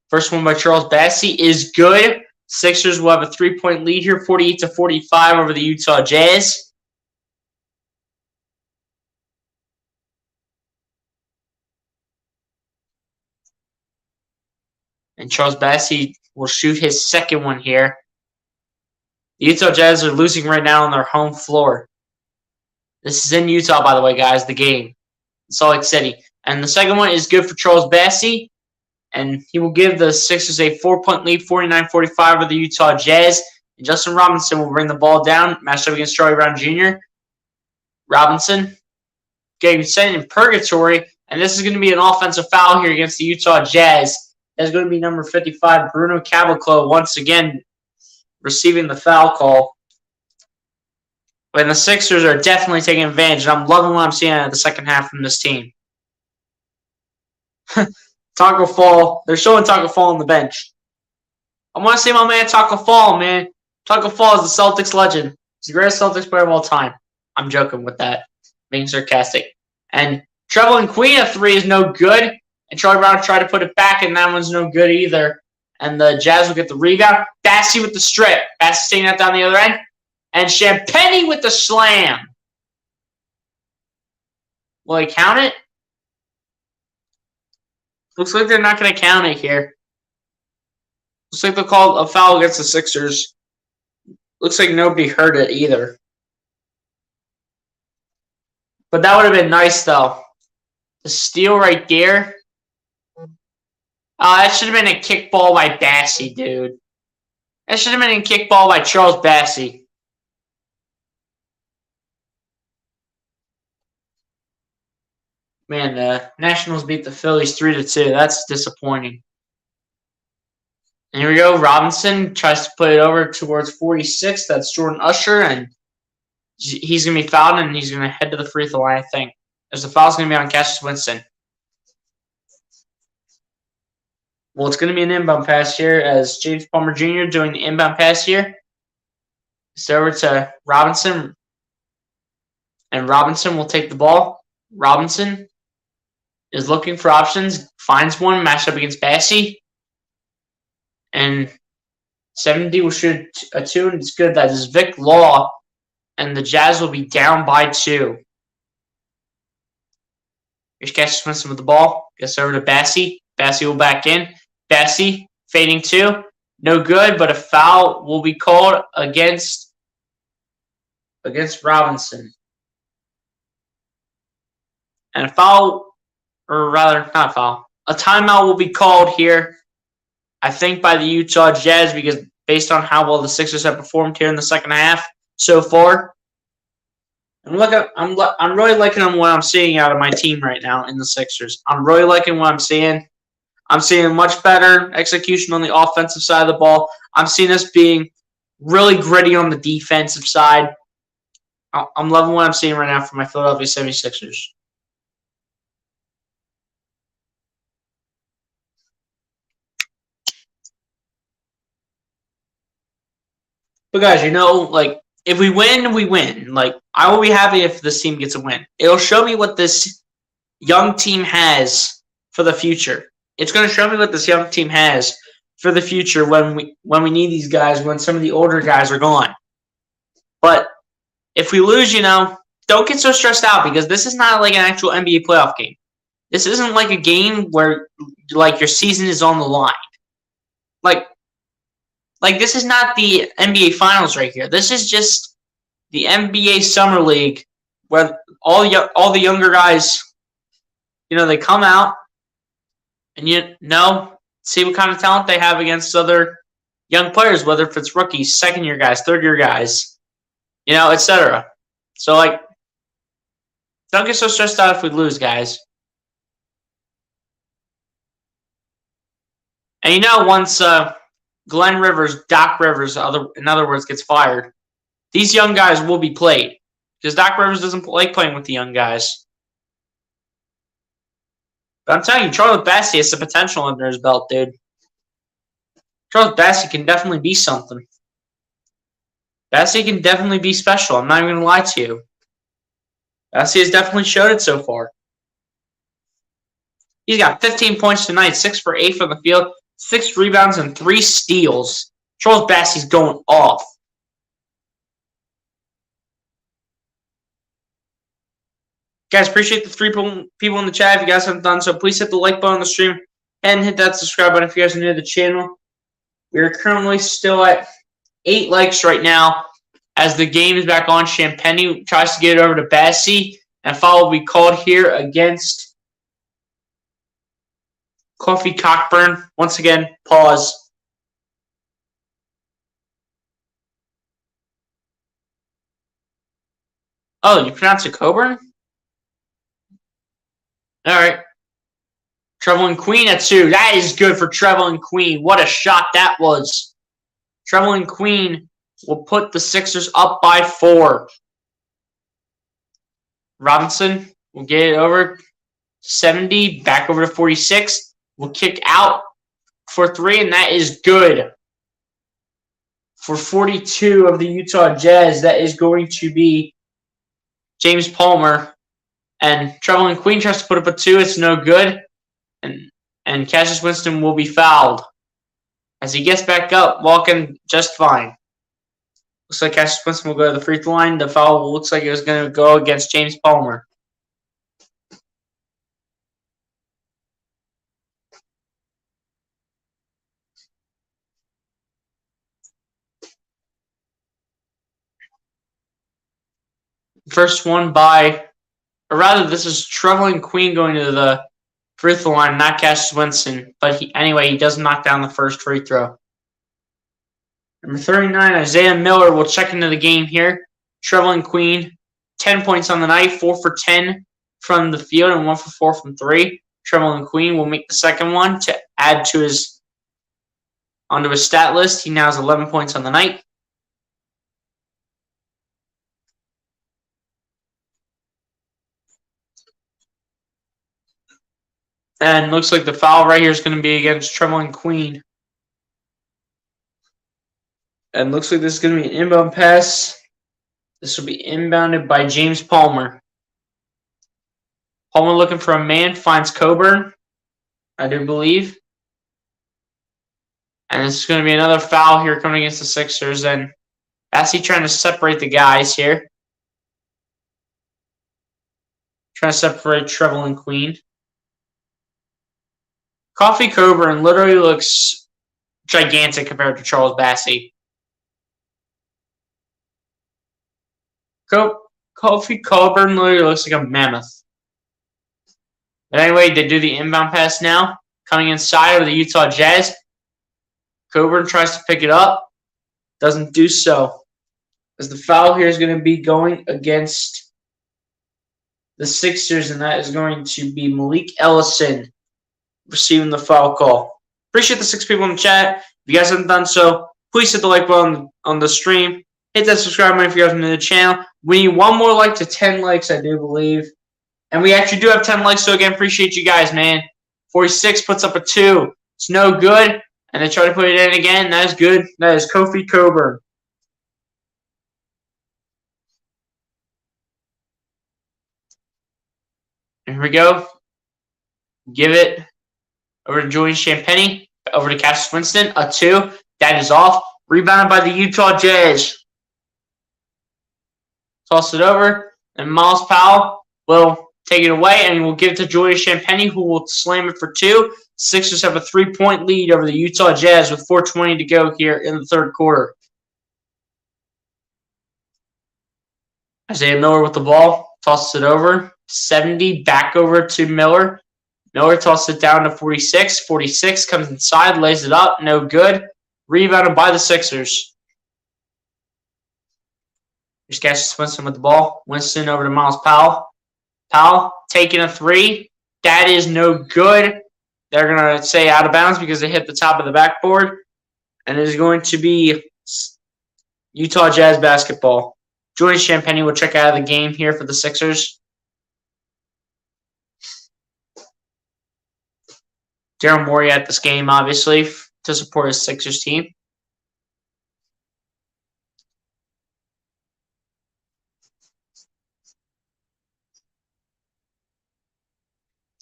First one by Charles Bassey is good. Sixers will have a 3-point lead here, 48-45 over the Utah Jazz. And Charles Bassey will shoot his second one here. The Utah Jazz are losing right now on their home floor. This is in Utah, by the way, guys, the game. Salt Lake City. And the second one is good for Charles Bassey. And he will give the Sixers a 4-point lead, 49-45 over the Utah Jazz. And Justin Robinson will bring the ball down, matched up against Charlie Brown Jr. Robinson getting sent in purgatory. And this is going to be an offensive foul here against the Utah Jazz. That's going to be number 55, Bruno Caboclo, once again receiving the foul call. And the Sixers are definitely taking advantage. And I'm loving what I'm seeing out of the second half from this team. Taco Fall. They're showing Taco Fall on the bench. I want to see my man Taco Fall, man. Taco Fall is the Celtics legend. He's the greatest Celtics player of all time. I'm joking with that. Being sarcastic. And Trevelyan Queen at 3 is no good. And Charlie Brown tried to put it back, and that one's no good either. And the Jazz will get the rebound. Bassey with the strip. Bassey taking that down the other end. And Champagnie with the slam. Will he count it? Looks like they're not going to count it here. Looks like they'll call a foul against the Sixers. Looks like nobody heard it either. But that would have been nice, though. The steal right there. That should have been a kickball by Bassey, dude. That should have been a kickball by Charles Bassey. Man, the Nationals beat the Phillies 3-2. That's disappointing. And here we go. Robinson tries to put it over towards 46. That's Jordan Usher, and he's going to be fouled, and he's going to head to the free throw line, I think. As the foul's going to be on Cassius Winston. Well, it's going to be an inbound pass here as James Palmer Jr. doing the inbound pass here. It's over to Robinson. And Robinson will take the ball. Robinson is looking for options. Finds one. Matched up against Bassey. And 70 will shoot a 2. And it's good. That is Vic Law. And the Jazz will be down by 2. Here's Cassius Winston with the ball. Gets over to Bassey. Bassey will back in. Bassey fading 2. No good, but a foul will be called against Robinson. And a foul, or rather, not a foul. A timeout will be called here, I think, by the Utah Jazz, because based on how well the Sixers have performed here in the second half so far. I'm really liking what I'm seeing out of my team right now in the Sixers. I'm really liking what I'm seeing. I'm seeing much better execution on the offensive side of the ball. I'm seeing us being really gritty on the defensive side. I'm loving what I'm seeing right now from my Philadelphia 76ers. But guys, if we win, we win. I will be happy if this team gets a win. It'll show me what this young team has for the future. It's going to show me what this young team has for the future when we need these guys, when some of the older guys are gone. But if we lose, don't get so stressed out because this is not like an actual NBA playoff game. This isn't like a game where like your season is on the line. Like this is not the NBA Finals right here. This is just the NBA Summer League where all the younger guys, they come out and see what kind of talent they have against other young players, whether if it's rookies, second-year guys, third-year guys, etc. So, don't get so stressed out if we lose, guys. And once Glenn Rivers, Doc Rivers, in other words, gets fired, these young guys will be played. Because Doc Rivers doesn't like playing with the young guys. But I'm telling you, Charles Bassey has the potential under his belt, dude. Charles Bassey can definitely be something. Bassey can definitely be special. I'm not even going to lie to you. Bassey has definitely showed it so far. He's got 15 points tonight, 6 for 8 from the field, 6 rebounds, and 3 steals. Charles Bassey's going off. Guys, appreciate the 3 people in the chat. If you guys haven't done so, please hit the like button on the stream and hit that subscribe button if you guys are new to the channel. We are currently still at 8 likes right now as the game is back on. Champagny tries to get it over to Bassey, and foul will be called here against Kofi Cockburn. Once again, pause. Oh, you pronounce it Coburn? All right. Trevelin Queen at 2. That is good for Trevelin Queen. What a shot that was. Trevelin Queen will put the Sixers up by 4. Robinson will get it over to 70, back over to 46. Will kick out for 3, and that is good. For 42 of the Utah Jazz, that is going to be James Palmer. And Trevelin Queen tries to put up a 2. It's no good. And Cassius Winston will be fouled. As he gets back up, walking just fine. Looks like Cassius Winston will go to the free throw line. The foul looks like it was going to go against James Palmer. First one or rather, this is Trevelin Queen going to the free throw line, not Cassius Winston. But anyway, he does knock down the first free throw. Number 39, Isaiah Miller will check into the game here. Trevelin Queen, 10 points on the night, 4 for 10 from the field and 1 for 4 from 3. Trevelin Queen will make the second one to add to onto his stat list. He now has 11 points on the night. And looks like the foul right here is going to be against Trevelin Queen. And looks like this is going to be an inbound pass. This will be inbounded by James Palmer. Palmer looking for a man, finds Coburn, I do believe. And this is going to be another foul here coming against the Sixers. And Bassey trying to separate the guys here. Trying to separate Trevelin Queen. Kofi Coburn literally looks gigantic compared to Charles Bassey. Kofi Coburn literally looks like a mammoth. But anyway, they do the inbound pass now. Coming inside of the Utah Jazz. Coburn tries to pick it up. Doesn't do so. As the foul here is going to be going against the Sixers, and that is going to be Malik Ellison receiving the foul call. Appreciate the 6 people in the chat. If you guys haven't done so, please hit the like button on the stream. Hit that subscribe button if you guys are new to the channel. We need 1 more like to 10 likes, I do believe. And we actually do have 10 likes, so again, appreciate you guys, man. 46 puts up a 2. It's no good. And they try to put it in again. That is good. That is Kofi Coburn. Here we go. Give it over to Julian Champagny. Over to Cassius Winston. A 2. That is off. Rebounded by the Utah Jazz. Toss it over. And Miles Powell will take it away, and we'll give it to Julius Champagnie, who will slam it for 2. Sixers have a 3-point lead over the Utah Jazz with 4:20 to go here in the third quarter. Isaiah Miller with the ball, tosses it over. 70, back over to Miller. Miller tosses it down to 46. 46 comes inside, lays it up, no good. Rebounded by the Sixers. Here's Cassius Winston with the ball. Winston over to Miles Powell. Powell taking a 3. That is no good. They're going to say out of bounds because they hit the top of the backboard. And it is going to be Utah Jazz basketball. Julius Champagnie will check out of the game here for the Sixers. Daryl Morey at this game, obviously, to support his Sixers team.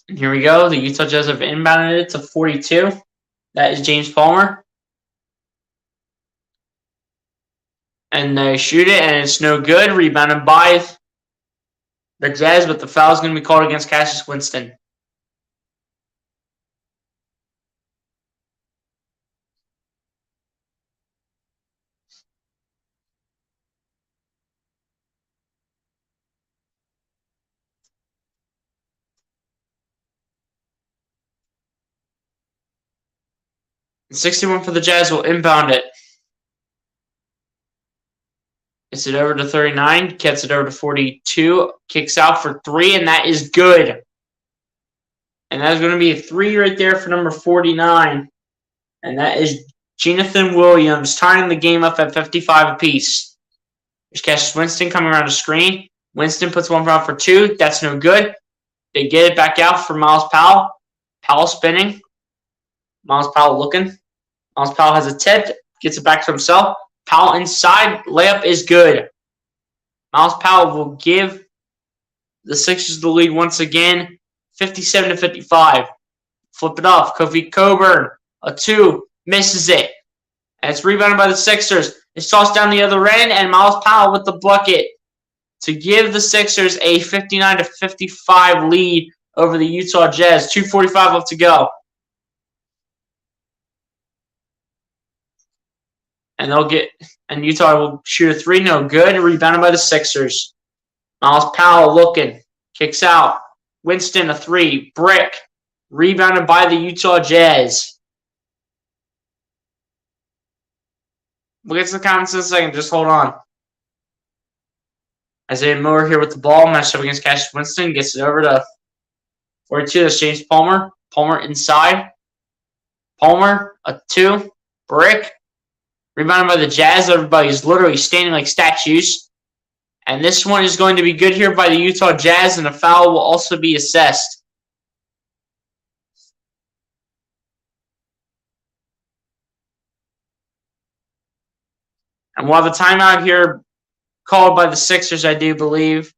And here we go. The Utah Jazz have inbounded it to 42. That is James Palmer. And they shoot it, and it's no good. Rebounded by the Jazz, but the foul is going to be called against Cassius Winston. And 61 for the Jazz will inbound it. Gets it over to 39, gets it over to 42, kicks out for 3, and that is good. And that's going to be a 3 right there for number 49. And that is Jonathan Williams, tying the game up at 55 apiece. There's Cassius Winston coming around the screen. Winston puts one out for 2. That's no good. They get it back out for Miles Powell. Powell spinning. Miles Powell looking. Miles Powell has a tip. Gets it back to himself. Powell inside. Layup is good. Miles Powell will give the Sixers the lead once again. 57-55. Flip it off. Kofi Cockburn. A 2. Misses it. And it's rebounded by the Sixers. It's tossed down the other end. And Miles Powell with the bucket to give the Sixers a 59-55 lead over the Utah Jazz. 2:45 left to go. And Utah will shoot a 3, no good. Rebounded by the Sixers. Miles Powell looking, kicks out. Winston a 3, brick. Rebounded by the Utah Jazz. We'll get to the comments in a second. Just hold on. Isaiah Miller here with the ball, matched up against Cassius Winston. Gets it over to 42. That's James Palmer. Palmer inside. Palmer a 2, brick. Rebounded by the Jazz. Everybody's literally standing like statues. And this one is going to be good here by the Utah Jazz, and a foul will also be assessed. And we'll have a timeout here called by the Sixers, I do believe.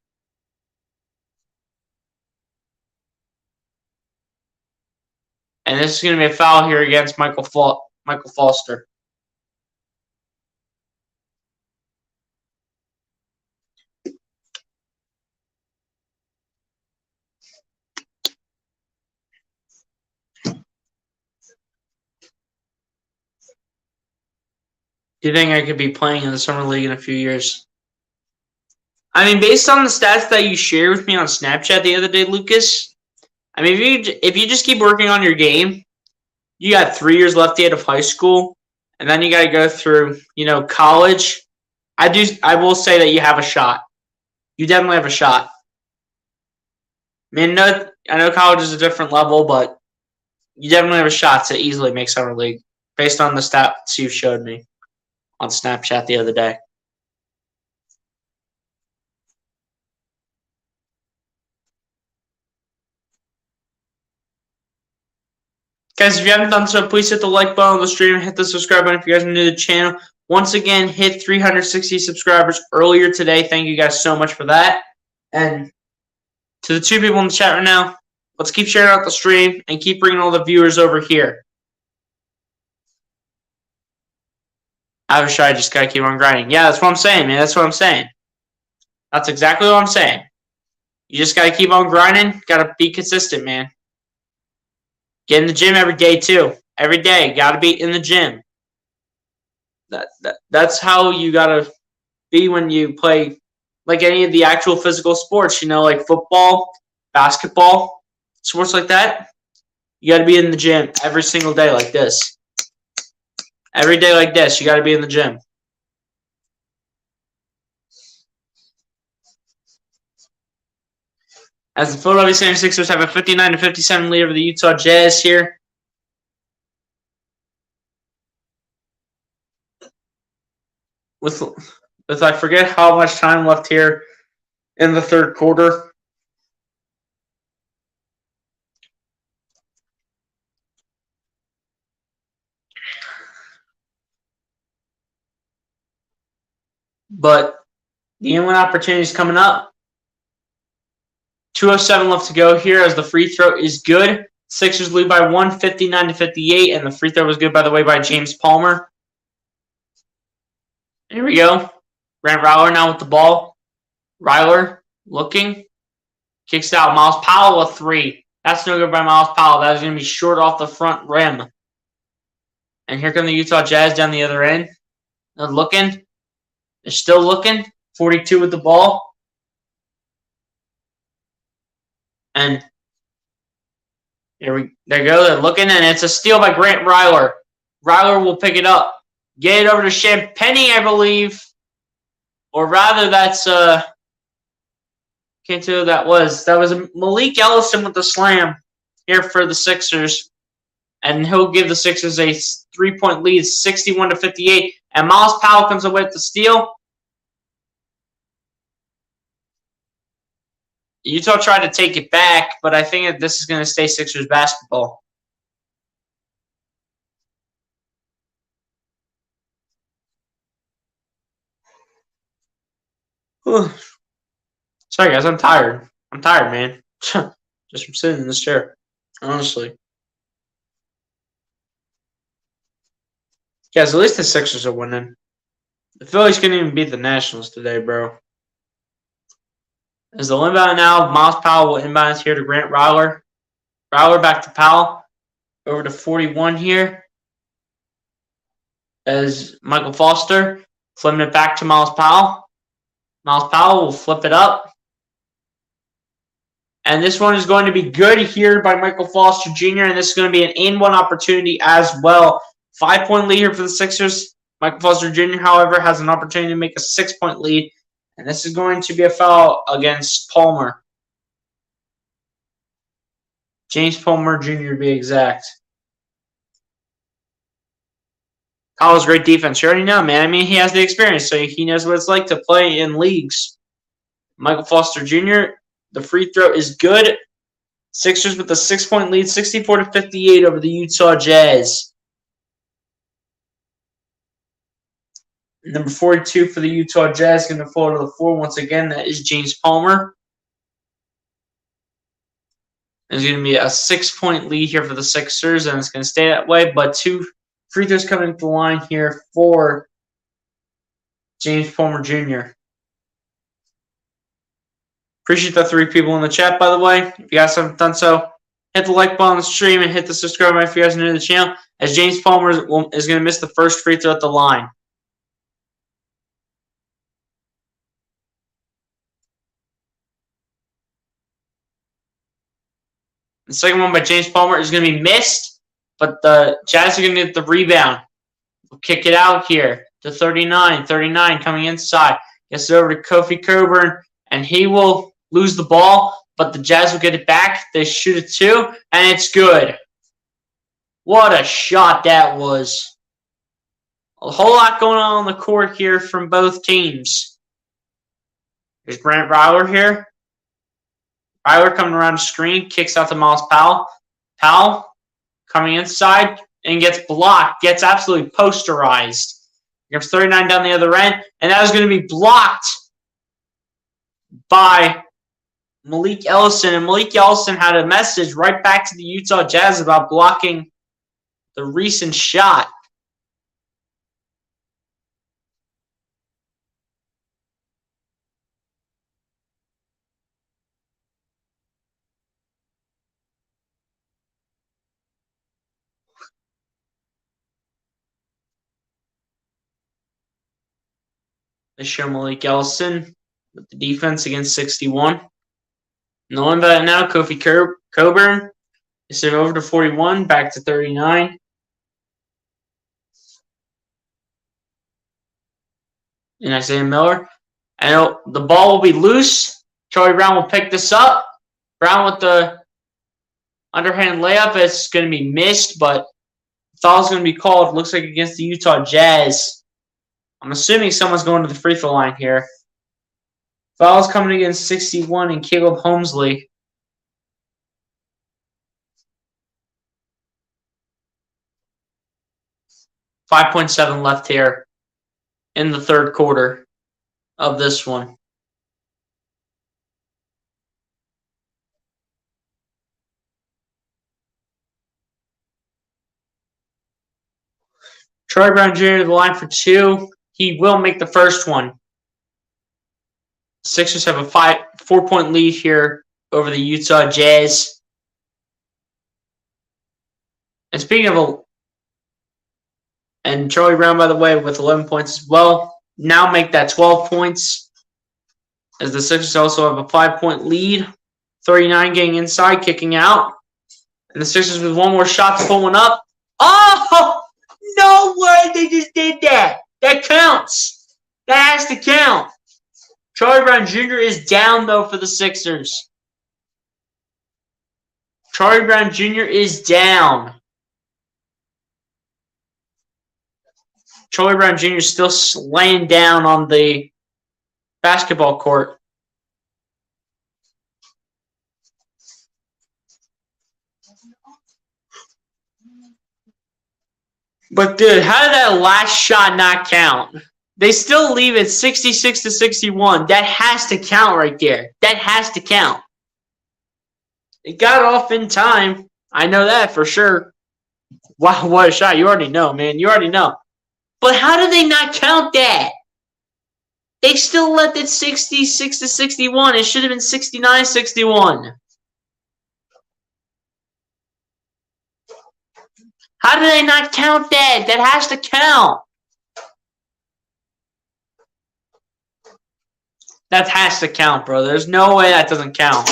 And this is going to be a foul here against Michael Foster. Do you think I could be playing in the Summer League in a few years? I mean, based on the stats that you shared with me on Snapchat the other day, Lucas, I mean, if you just keep working on your game, you got 3 years left yet of high school, and then you got to go through, college. I will say that you have a shot. You definitely have a shot. I mean, I know college is a different level, but you definitely have a shot to easily make Summer League based on the stats you showed me on Snapchat the other day. Guys, if you haven't done so, please hit the like button on the stream and hit the subscribe button if you guys are new to the channel. Once again, hit 360 subscribers earlier today. Thank you guys so much for that. And to the 2 people in the chat right now, let's keep sharing out the stream and keep bringing all the viewers over here. I just got to keep on grinding. Yeah, that's what I'm saying, man. That's what I'm saying. That's exactly what I'm saying. You just got to keep on grinding. Got to be consistent, man. Get in the gym every day, too. Every day. Got to be in the gym. That's how you got to be when you play like any of the actual physical sports, like football, basketball, sports like that. You got to be in the gym every single day like this. Every day like this, you got to be in the gym. As the Philadelphia 76ers have a 59-57 lead over the Utah Jazz here. With I forget how much time left here in the third quarter. But the in-win opportunity is coming up. 2:07 left to go here as the free throw is good. Sixers lead by 1, 59-58, and the free throw was good, by the way, by James Palmer. Here we go. Grant Riller now with the ball. Riller looking. Kicks out. Miles Powell with 3. That's no good by Miles Powell. That is going to be short off the front rim. And here come the Utah Jazz down the other end. They're looking. They're still looking. 42 with the ball. And there you go. They're looking, and it's a steal by Grant Riller. Riller will pick it up. Get it over to Champagnie, I believe. Or rather, that's can't tell who that was. That was Malik Ellison with the slam here for the Sixers. And he'll give the Sixers a 3-point lead, 61-58. And Miles Powell comes away with the steal. Utah tried to take it back, but I think that this is going to stay Sixers basketball. Sorry, guys. I'm tired. I'm tired, man. Just from sitting in this chair. Honestly. Guys, at least the Sixers are winning. The Phillies couldn't even beat the Nationals today, bro. As the inbound now, Miles Powell will inbound here to Grant Riller. Riller back to Powell. Over to 41 here. As Michael Foster flipping it back to Miles Powell. Miles Powell will flip it up. And this one is going to be good here by Michael Foster Jr. And this is going to be an in-one opportunity as well. 5-point lead here for the Sixers. Michael Foster Jr., however, has an opportunity to make a 6-point lead. And this is going to be a foul against Palmer. James Palmer Jr. to be exact. Powell's great defense. You already know, man. I mean, he has the experience, so he knows what it's like to play in leagues. Michael Foster Jr., the free throw is good. Sixers with a 6-point lead, 64-58 over the Utah Jazz. Number 42 for the Utah Jazz going to fall to the floor once again. That is James Palmer. There's going to be a 6-point lead here for the Sixers, and it's going to stay that way. But 2 free throws coming to the line here for James Palmer Jr. Appreciate the 3 people in the chat, by the way. If you guys haven't done so, hit the like button on the stream and hit the subscribe button if you guys are new to the channel, as James Palmer is going to miss the first free throw at the line. The second one by James Palmer is going to be missed, but the Jazz are going to get the rebound. We'll kick it out here to 39. 39 coming inside. Gets it over to Kofi Coburn, and he will lose the ball, but the Jazz will get it back. They shoot it too, and it's good. What a shot that was. A whole lot going on the court here from both teams. There's Grant Riller here. Riller coming around the screen, kicks out to Miles Powell. Powell coming inside and gets blocked, gets absolutely posterized. He comes 39 down the other end, and that is going to be blocked by Malik Ellison. And Malik Ellison had a message right back to the Utah Jazz about blocking the recent shot. They show Malik Ellison with the defense against 61. No one but now, Kofi Coburn is over to 41, back to 39. And Isaiah Miller. And the ball will be loose. Charlie Brown will pick this up. Brown with the underhand layup. It's going to be missed, but foul's going to be called. Looks like against the Utah Jazz. I'm assuming someone's going to the free throw line here. Foul's coming against 61 and Caleb Holmesley. .7 left here in the third quarter of this one. Troy Brown Jr. to the line for 2. He will make the first one. Sixers have a 4-point lead here over the Utah Jazz. And speaking of and Charlie Brown, by the way, with 11 points as well. Now make that 12 points. As the Sixers also have a 5-point lead. 39 getting inside, kicking out. And the Sixers with one more shot to pull one up. Oh! No way they just did that. That counts. That has to count. Charlie Brown Jr. is down, though, for the Sixers. Charlie Brown Jr. is down. Charlie Brown Jr. is still laying down on the basketball court. But, dude, how did that last shot not count? They still leave it 66-61. That has to count right there. That has to count. It got off in time. I know that for sure. Wow, what a shot. You already know, man. You already know. But how did they not count that? They still left it 66-61. It should have been 69-61. How did they not count that? That has to count. That has to count, bro. There's no way that doesn't count.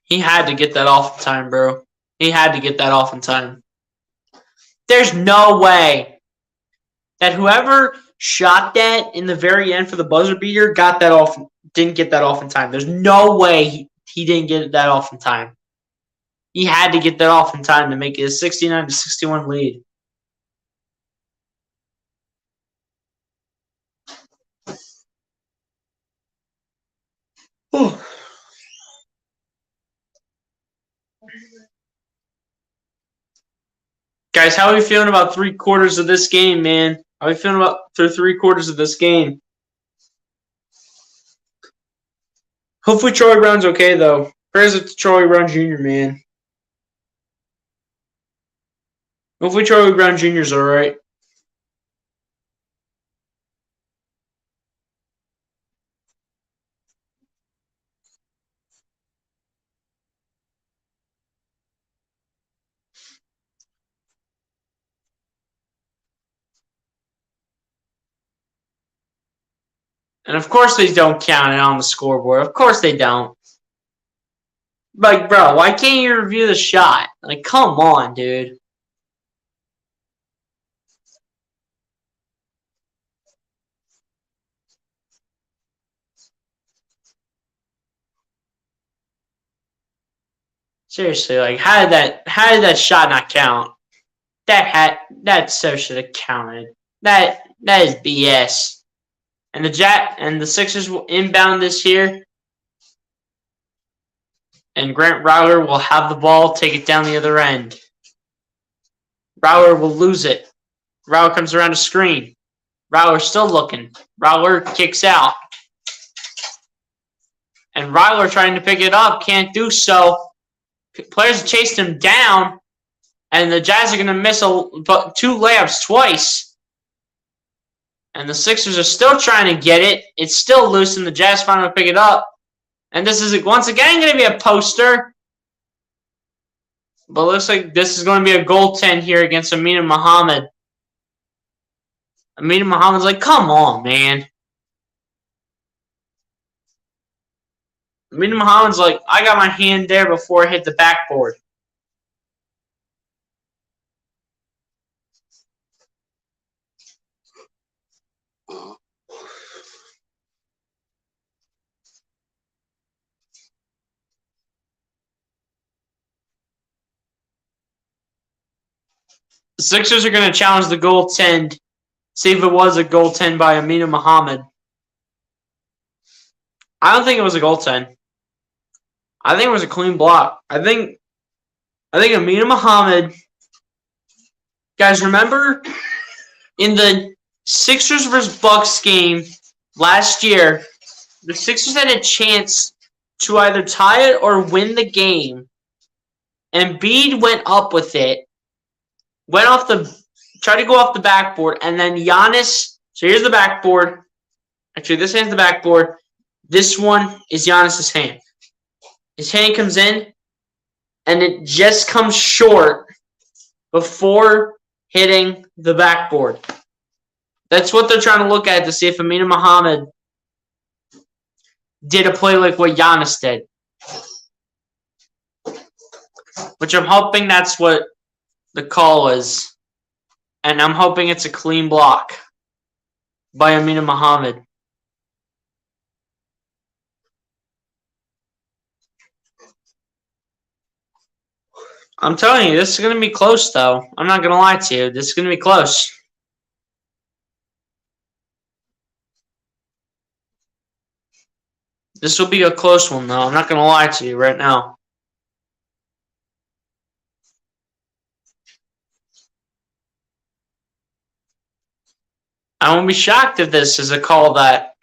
He had to get that off in time, bro. He had to get that off in time. There's no way that whoever shot that in the very end for the buzzer beater got that off, didn't get that off in time. There's no way he didn't get that off in time. He had to get that off in time to make it a 69-61 lead. Whew. Guys, how are we feeling about 3/4 of this game, man? How are we feeling about through 3/4 of this game? Hopefully Charlie Brown's okay, though. Prayers up to Charlie Brown Jr., man. Hopefully Charlie Brown Jr.'s all right. And of course they don't count it on the scoreboard. Of course they don't. Like, bro, why can't you review the shot? Like, come on, dude. Seriously, like, how did that shot not count? That so should have counted. That is BS. And the Sixers will inbound this here. And Grant Rowler will have the ball, take it down the other end. Rowler will lose it. Rowler comes around a screen. Rowler still looking. Rowler kicks out. And Rowler trying to pick it up, can't do so. Players chased him down. And the Jazz are going to miss 2 layups twice. And the Sixers are still trying to get it. It's still loose, and the Jazz finally pick it up. And this is once again going to be a poster. But it looks like this is going to be a goaltend here against Amina Mohammed. Amina Mohammed's like, come on, man. Amina Mohammed's like, I got my hand there before I hit the backboard. The Sixers are going to challenge the goaltend, see if it was a goaltend by Amina Mohammed. I don't think it was a goaltend. I think it was a clean block. I think Amina Mohammed. Guys, remember in the Sixers vs. Bucks game last year, the Sixers had a chance to either tie it or win the game. And Embiid went up with it. Tried to go off the backboard, and then Giannis. So here's the backboard. Actually, this hand's the backboard. This one is Giannis's hand. His hand comes in, and it just comes short before hitting the backboard. That's what they're trying to look at to see if Amina Mohammed did a play like what Giannis did. Which I'm hoping that's what the call is. And I'm hoping it's a clean block by Amina Mohammed. I'm telling you, this is going to be close, though. I'm not going to lie to you. This is going to be close. This will be a close one, though. I'm not going to lie to you right now. I won't be shocked if this is a call that,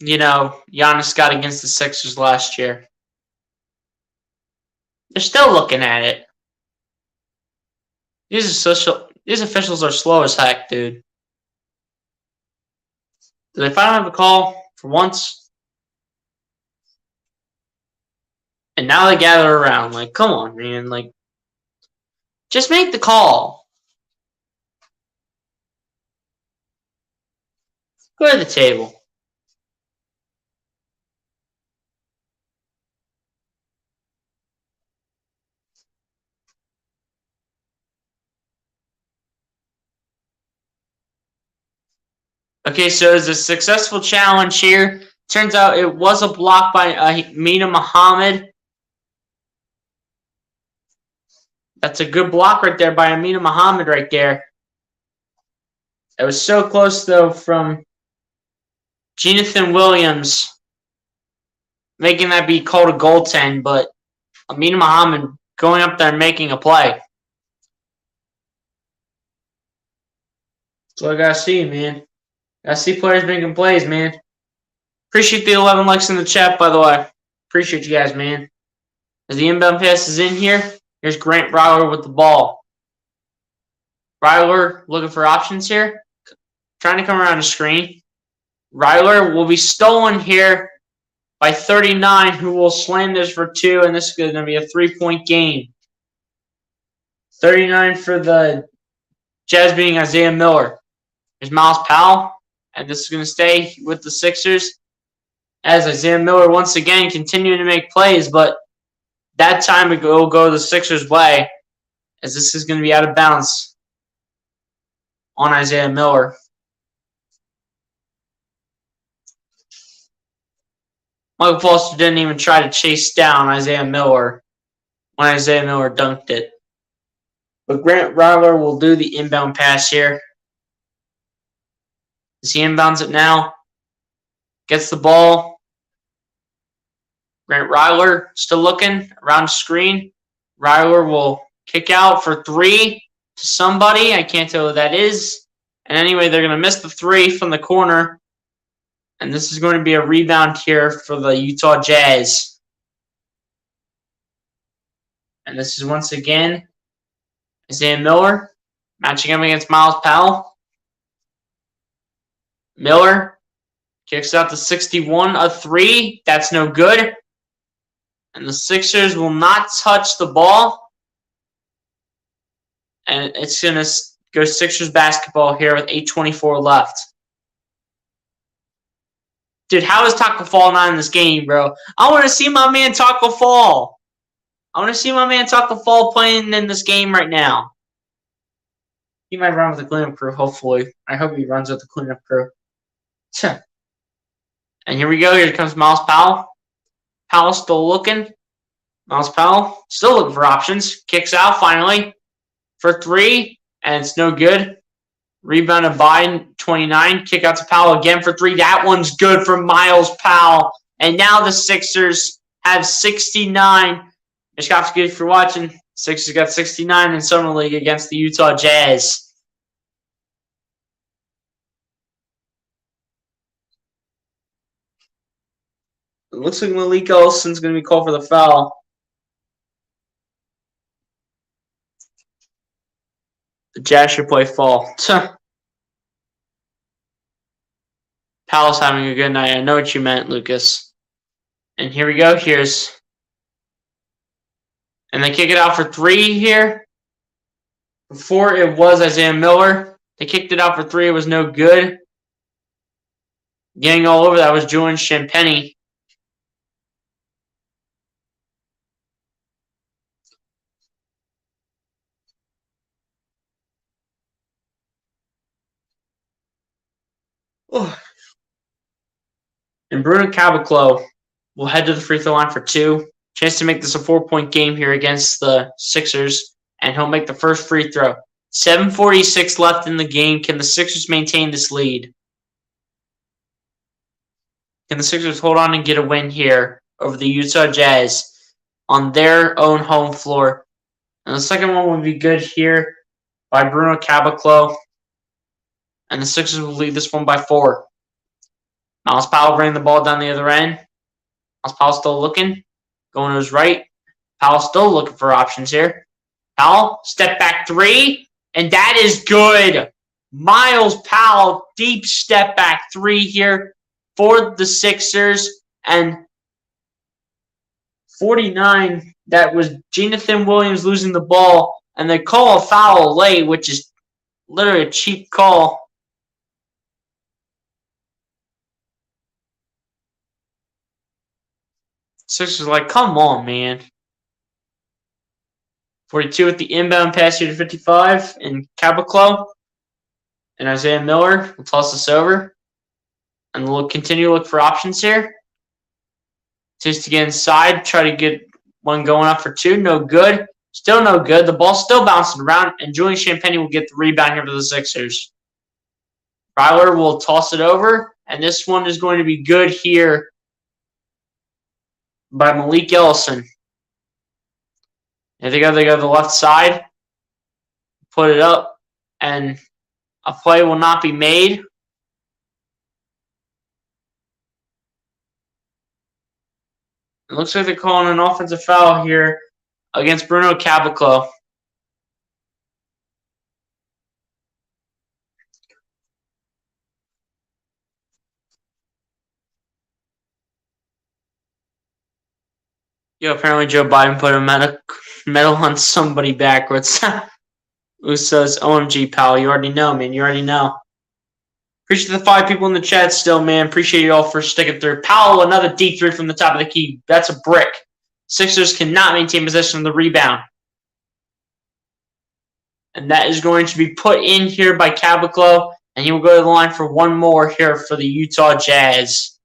Giannis got against the Sixers last year. They're still looking at it. These officials are slow as heck, dude. Do they finally have a call for once? And now they gather around. Like, come on, man. Like, just make the call. Go to the table. Okay, so it's a successful challenge here. Turns out it was a block by Amina Mohammed. That's a good block right there by Amina Mohammed right there. It was so close, though, from Jonathan Williams making that be called a goaltend, but Amina Mohammed going up there and making a play. That's what I gotta see, man. Gotta see players making plays, man. Appreciate the 11 likes in the chat, by the way. Appreciate you guys, man. As the inbound pass is in here, here's Grant Ryler with the ball. Ryler looking for options here. Trying to come around the screen. Ryler will be stolen here by 39, who will slam this for 2, and this is going to be a 3-point game. 39 for the Jazz being Isaiah Miller. There's Miles Powell, and this is going to stay with the Sixers as Isaiah Miller once again continuing to make plays, but that time it will go the Sixers' way as this is going to be out of bounds on Isaiah Miller. Michael Foster didn't even try to chase down Isaiah Miller when Isaiah Miller dunked it. But Grant Ryler will do the inbound pass here. As he inbounds it now. Gets the ball. Grant Ryler still looking around the screen. Ryler will kick out for 3 to somebody. I can't tell who that is. And anyway, they're going to miss the 3 from the corner. And this is going to be a rebound here for the Utah Jazz. And this is once again Isaiah Miller matching up against Miles Powell. Miller kicks out to 61, a 3. That's no good. And the Sixers will not touch the ball. And it's going to go Sixers basketball here with 8:24 left. Dude, how is Taco Fall not in this game, bro? I want to see my man Taco Fall. I want to see my man Taco Fall playing in this game right now. He might run with the cleanup crew, hopefully. I hope he runs with the cleanup crew. And here we go. Here comes Myles Powell. Powell still looking. Myles Powell still looking for options. Kicks out finally for three, and it's no good. Rebounded by 29. Kick out to Powell again for three. That one's good for Myles Powell. And now the Sixers have 69. Mishkovsky, if you're watching, Sixers got 69 in Summer League against the Utah Jazz. It looks like Malik Ellison's going to be called for the foul. The Jazz should play fall. Powell's having a good night. I know what you meant, Lucas. And here we go. And they kick it out for three here. Before it was Isaiah Miller. They kicked it out for three. It was no good. Getting all over that was Julian Champagnie. And Bruno Caboclo will head to the free throw line for two. Chance to make this a 4-point game here against the Sixers. And he'll make the first free throw. 7:46 left in the game. Can the Sixers maintain this lead? Can the Sixers hold on and get a win here over the Utah Jazz on their own home floor? And the second one would be good here by Bruno Caboclo. And the Sixers will lead this one by 4. Myles Powell bringing the ball down the other end. Myles Powell still looking. Going to his right. Powell still looking for options here. Powell, step back three. And that is good. Myles Powell, deep step back three here for the Sixers. And 49, that was Jonathan Williams losing the ball. And they call a foul late, which is literally a cheap call. Sixers are like, come on, man. 42 with the inbound pass here to 55. And Caboclo and Isaiah Miller will toss this over. And we'll continue to look for options here. Just to get inside, try to get one going up for two. No good. Still no good. The ball's still bouncing around. And Julian Champagnie will get the rebound here for the Sixers. Ryler will toss it over. And this one is going to be good here by Malik Ellison. I think they go to the left side, put it up, and a play will not be made. It looks like they're calling an offensive foul here against Bruno Caboclo. Yo, apparently Joe Biden put a medal on somebody backwards. Who says, OMG, pal, you already know, man. You already know. Appreciate the 5 people in the chat still, man. Appreciate you all for sticking through. Powell, another deep three from the top of the key. That's a brick. Sixers cannot maintain possession of the rebound. And that is going to be put in here by Caboclo. And he will go to the line for one more here for the Utah Jazz.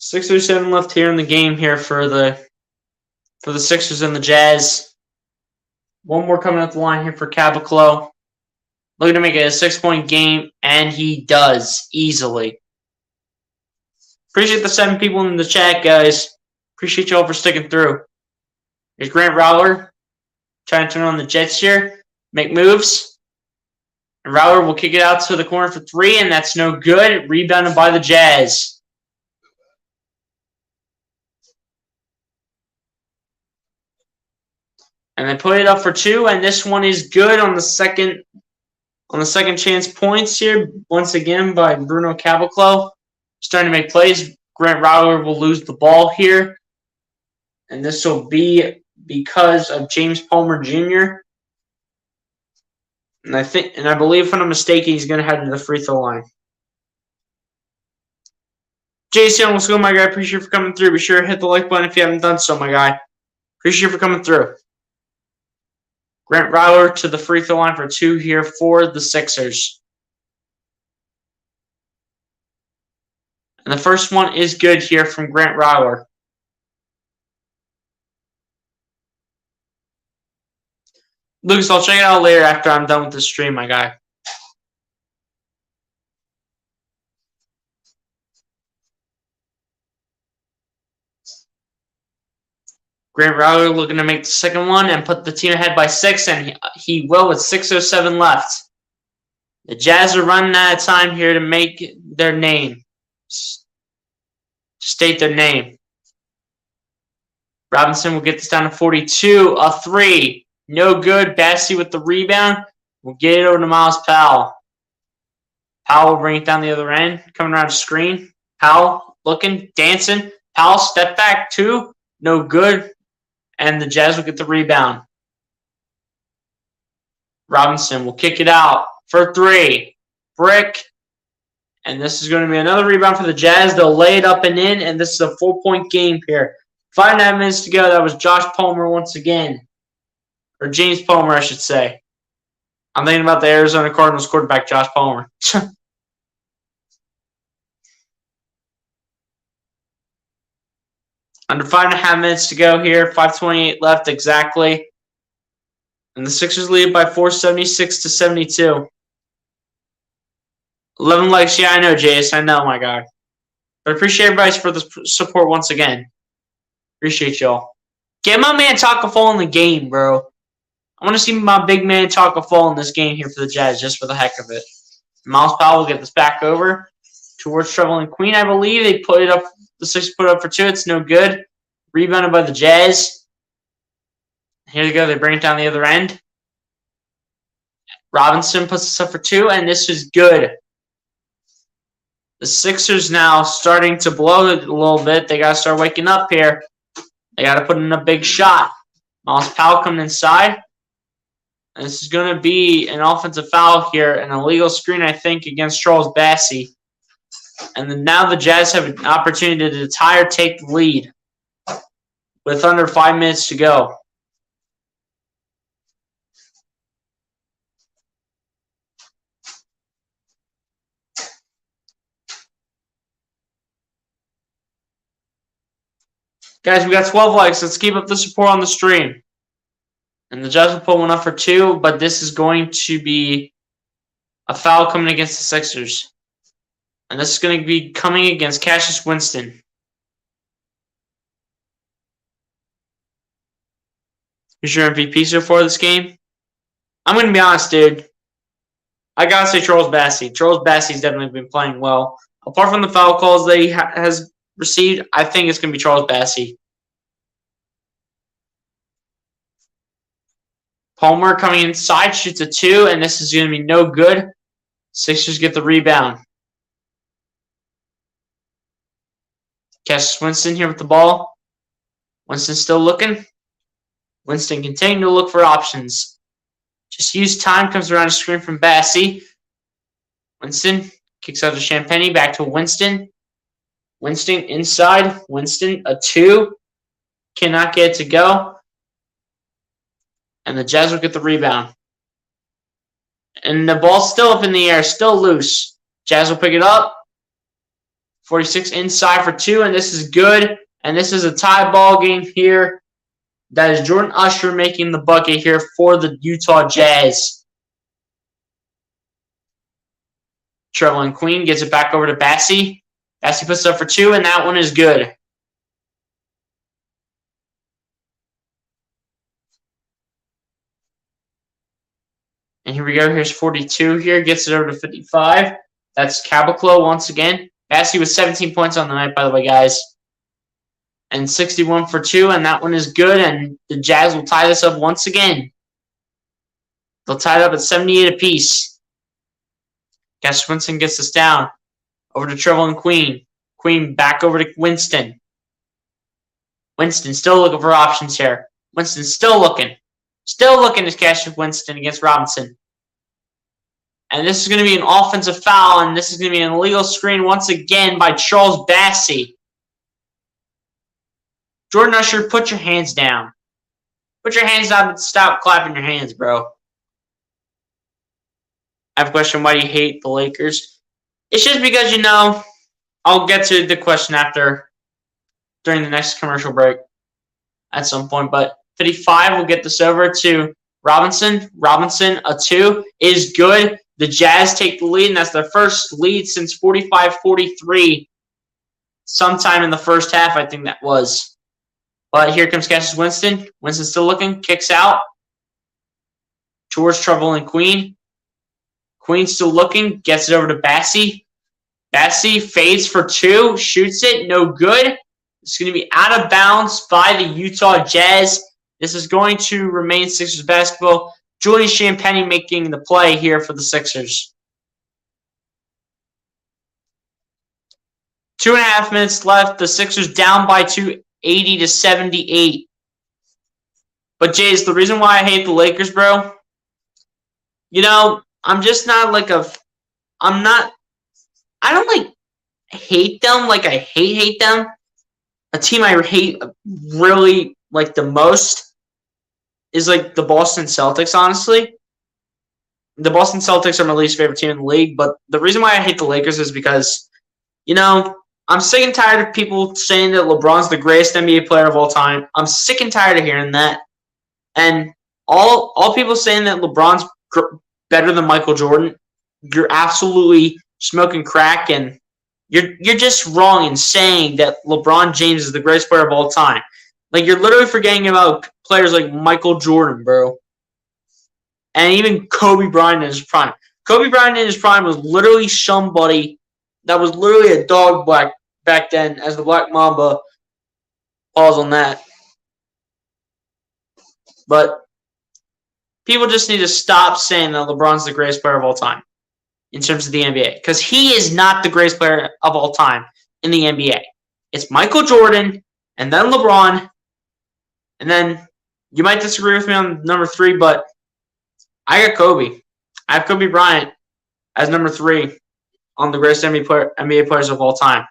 Six or seven left here in the game here for the Sixers and the Jazz. One more coming up the line here for Caboclo. Looking to make it a 6-point game, and he does easily. Appreciate the 7 people in the chat, guys. Appreciate you all for sticking through. Here's Grant Rowler trying to turn on the Jets here. Make moves. And Rowler will kick it out to the corner for 3, and that's no good. Rebounded by the Jazz. And they put it up for 2, and this one is good on the second On the second chance points here, once again by Bruno Caboclo. Starting to make plays. Grant Rowler will lose the ball here. And this will be because of James Palmer Jr. And I believe, if I'm not mistaken, he's going to head to the free throw line. Jason, what's going on, my guy? Appreciate you for coming through. Be sure to hit the like button if you haven't done so, my guy. Appreciate you for coming through. Grant Rowler to the free throw line for 2 here for the Sixers. And the first one is good here from Grant Rowler. Lucas, I'll check it out later after I'm done with the stream, my guy. Grant Rowler looking to make the second one and put the team ahead by 6, and he will with 6:07 left. The Jazz are running out of time here to make their name. State their name. Robinson will get this down to 42. A 3. No good. Bassey with the rebound. We'll get it over to Myles Powell. Powell will bring it down the other end. Coming around the screen. Powell looking, dancing. Powell step back 2. No good. And the Jazz will get the rebound. Robinson will kick it out for 3. Brick. And this is going to be another rebound for the Jazz. They'll lay it up and in, and this is a 4-point game here. 5.5 minutes to go. That was Josh Palmer once again. Or James Palmer, I should say. I'm thinking about the Arizona Cardinals quarterback, Josh Palmer. Under 5.5 minutes to go here. 5:28 left exactly. And the Sixers lead by 476-72. 11 likes. Yeah, I know, Jace. I know, my guy. But I appreciate everybody for the support once again. Appreciate y'all. Get my man Taco Fall in the game, bro. I want to see my big man Taco Fall in this game here for the Jazz, just for the heck of it. Myles Powell will get this back over towards Trevelin Queen, I believe. They put it up. The Sixers put it up for 2. It's no good. Rebounded by the Jazz. Here they go. They bring it down the other end. Robinson puts this up for 2, and this is good. The Sixers now starting to blow it a little bit. They got to start waking up here. They got to put in a big shot. Myles Powell coming inside. And this is going to be an offensive foul here, an illegal screen, I think, against Charles Bassey. And then now the Jazz have an opportunity to tie or take the lead with under 5 minutes to go. Guys, we got 12 likes. Let's keep up the support on the stream. And the Jazz will put one up for 2, but this is going to be a foul coming against the Sixers. And this is going to be coming against Cassius Winston. Who's your MVP so far this game? I'm going to be honest, dude. I got to say Charles Bassey. Charles Bassey's definitely been playing well. Apart from the foul calls that he has received, I think it's going to be Charles Bassey. Palmer coming inside, shoots a 2, and this is going to be no good. Sixers get the rebound. Cassius Winston here with the ball. Winston still looking. Winston continuing to look for options. Just use time, comes around a screen from Bassey. Winston kicks out to Champagnie, back to Winston. Winston inside. Winston, a 2. Cannot get it to go. And the Jazz will get the rebound. And the ball's still up in the air, still loose. Jazz will pick it up. 46 inside for 2, and this is good. And this is a tie ball game here. That is Jordan Usher making the bucket here for the Utah Jazz. Trevelin Queen gets it back over to Bassey. Bassey puts it up for 2, and that one is good. And here we go. Here's 42 here. Gets it over to 55. That's Caboclo once again. Bassey with 17 points on the night, by the way, guys. And 61 for 2, and that one is good. And the Jazz will tie this up once again. They'll tie it up at 78 apiece. Cassius Winston gets this down. Over to Trevor and Queen. Queen back over to Winston. Winston still looking for options here. Winston still looking. Still looking as Cassius Winston against Robinson. And this is going to be an offensive foul, and this is going to be an illegal screen once again by Charles Bassey. Jordan Usher, put your hands down. Put your hands down and stop clapping your hands, bro. I have a question. Why do you hate the Lakers? It's just because, you know, I'll get to the question during the next commercial break at some point. But 55 will get this over to Robinson. Robinson, a 2, is good. The Jazz take the lead, and that's their first lead since 45-43. Sometime in the first half, I think that was. But here comes Cassius Winston. Winston still looking, kicks out towards Trevor and Queen. Queen still looking, gets it over to Bassey. Bassey fades for 2, shoots it, no good. It's going to be out of bounds by the Utah Jazz. This is going to remain Sixers basketball. Julian Champagnie making the play here for the Sixers. 2.5 minutes left. The Sixers down by 2, 80-78. But Jays, the reason why I hate the Lakers, bro, you know, I'm just not like I don't like hate them like I hate them. A team I hate really like the most is like the Boston Celtics, honestly. The Boston Celtics are my least favorite team in the league, but the reason why I hate the Lakers is because, you know, I'm sick and tired of people saying that LeBron's the greatest NBA player of all time. I'm sick and tired of hearing that. And all people saying that LeBron's better than Michael Jordan, you're absolutely smoking crack, and you're just wrong in saying that LeBron James is the greatest player of all time. Like, you're literally forgetting about players like Michael Jordan, bro. And even Kobe Bryant in his prime. Kobe Bryant in his prime was literally somebody that was literally a dog back then, as the Black Mamba. Pause on that. But people just need to stop saying that LeBron's the greatest player of all time in terms of the NBA. Because he is not the greatest player of all time in the NBA. It's Michael Jordan, and then LeBron, and then you might disagree with me on number 3, but I got Kobe. I have Kobe Bryant as number 3 on the greatest NBA players of all time.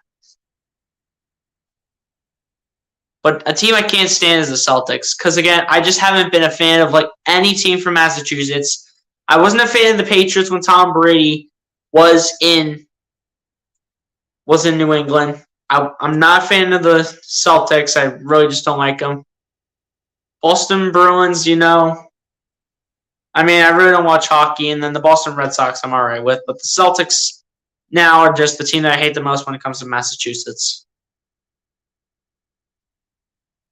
But a team I can't stand is the Celtics. Because, again, I just haven't been a fan of, like, any team from Massachusetts. I wasn't a fan of the Patriots when Tom Brady was in New England. I'm not a fan of the Celtics. I really just don't like them. Boston Bruins, you know. I mean, I really don't watch hockey. And then the Boston Red Sox I'm all right with. But the Celtics now are just the team that I hate the most when it comes to Massachusetts.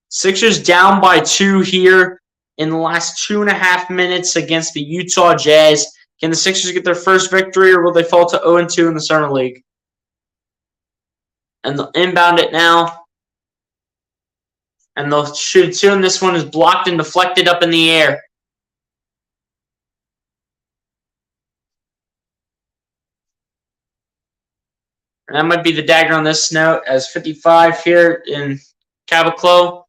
Sixers down by 2 here in the last 2.5 minutes against the Utah Jazz. Can the Sixers get their first victory, or will they fall to 0-2 in the Summer League? And they'll inbound it now. And they'll shoot 2, and this one is blocked and deflected up in the air. And that might be the dagger on this note, as 55 here in Caboclo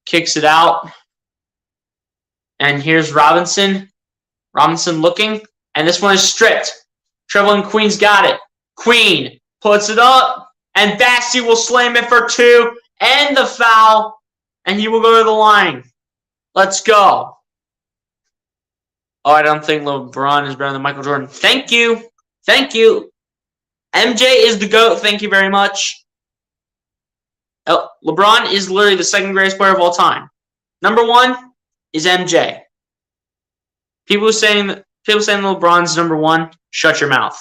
kicks it out. And here's Robinson. Robinson looking. And this one is stripped. Trevor and Queen's got it. Queen puts it up. And Bassey will slam it for 2. And the foul. And he will go to the line. Let's go. Oh, I don't think LeBron is better than Michael Jordan. Thank you. Thank you. MJ is the GOAT. Thank you very much. LeBron is literally the second greatest player of all time. Number 1 is MJ. People saying LeBron's number 1, shut your mouth.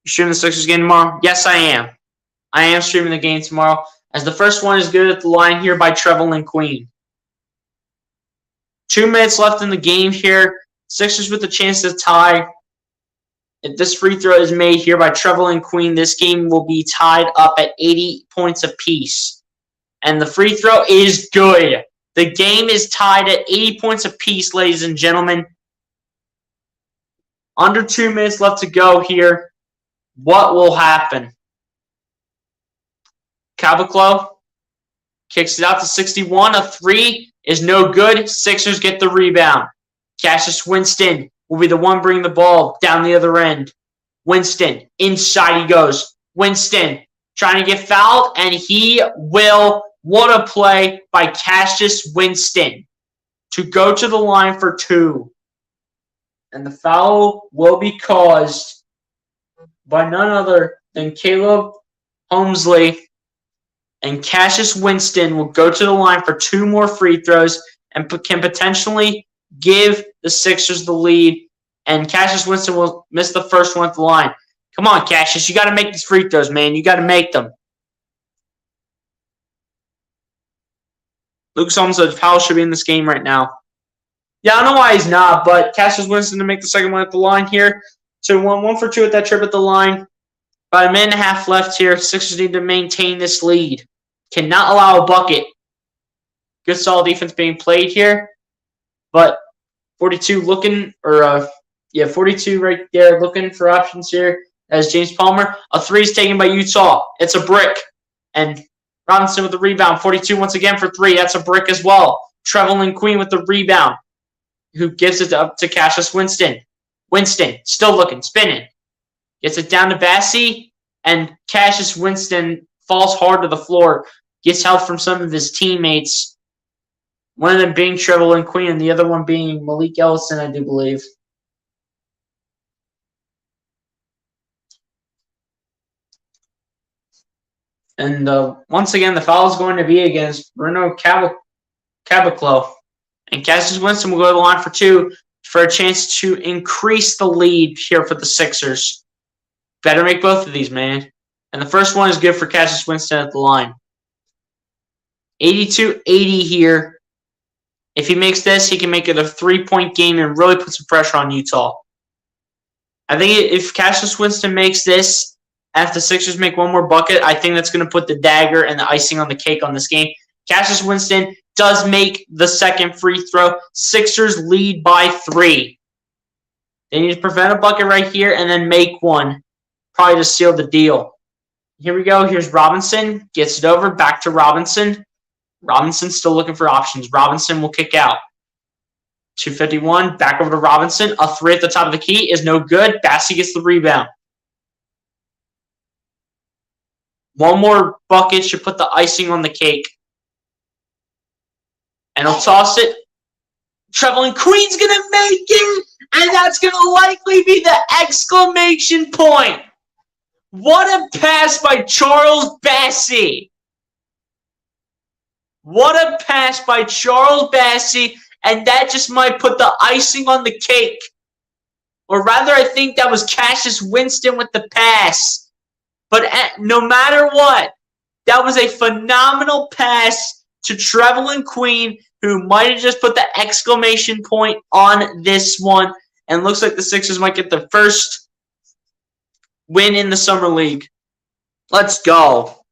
You streaming the Sixers game tomorrow? Yes, I am. I am streaming the game tomorrow, as the first one is good at the line here by Trevor and Queen. 2 minutes left in the game here. Sixers with a chance to tie. If this free throw is made here by Trevor and Queen, this game will be tied up at 80 points apiece. And the free throw is good. The game is tied at 80 points apiece, ladies and gentlemen. Under 2 minutes left to go here. What will happen? Caboclo kicks it out to 61. A 3 is no good. Sixers get the rebound. Cassius Winston will be the one bringing the ball down the other end. Winston, inside he goes. Winston trying to get fouled, and he will. What a play by Cassius Winston to go to the line for 2. And the foul will be caused by none other than Caleb Holmesley. And Cassius Winston will go to the line for 2 more free throws and can potentially give the Sixers the lead. And Cassius Winston will miss the first one at the line. Come on, Cassius. You got to make these free throws, man. You got to make them. Lucas Holmes said Powell should be in this game right now. Yeah, I don't know why he's not, but Cassius Winston to make the second one at the line here. So 1 for 2 at that trip at the line. About a minute and a half left here. Sixers need to maintain this lead. Cannot allow a bucket. Good solid defense being played here. But 42 looking, 42 right there looking for options here as James Palmer. A 3 is taken by Utah. It's a brick. And Robinson with the rebound. 42 once again for 3. That's a brick as well. Trevelin Queen with the rebound. Who gives it up to Cassius Winston. Winston still looking, spinning. Gets it down to Bassey. And Cassius Winston falls hard to the floor. Gets help from some of his teammates. One of them being Trevelin Queen and the other one being Malik Ellison, I do believe. And once again, the foul is going to be against Bruno Caboclo. And Cassius Winston will go to the line for 2 for a chance to increase the lead here for the Sixers. Better make both of these, man. And the first one is good for Cassius Winston at the line. 82-80 here. If he makes this, he can make it a 3-point game and really put some pressure on Utah. I think if Cassius Winston makes this, after the Sixers make 1 more bucket, I think that's going to put the dagger and the icing on the cake on this game. Cassius Winston does make the second free throw. Sixers lead by 3. They need to prevent a bucket right here and then make one. Probably to seal the deal. Here we go. Here's Robinson. Gets it over. Back to Robinson. Robinson still looking for options. Robinson will kick out. 2:51. Back over to Robinson. A 3 at the top of the key is no good. Bassey gets the rebound. 1 more bucket should put the icing on the cake. And he'll toss it. Trevelin Queen's going to make it. And that's going to likely be the exclamation point. What a pass by Charles Bassey. What a pass by Charles Bassey. And that just might put the icing on the cake. Or rather, I think that was Cassius Winston with the pass. But no matter what, that was a phenomenal pass to Trevelin Queen, who might have just put the exclamation point on this one. And looks like the Sixers might get the first win in the Summer League. Let's go.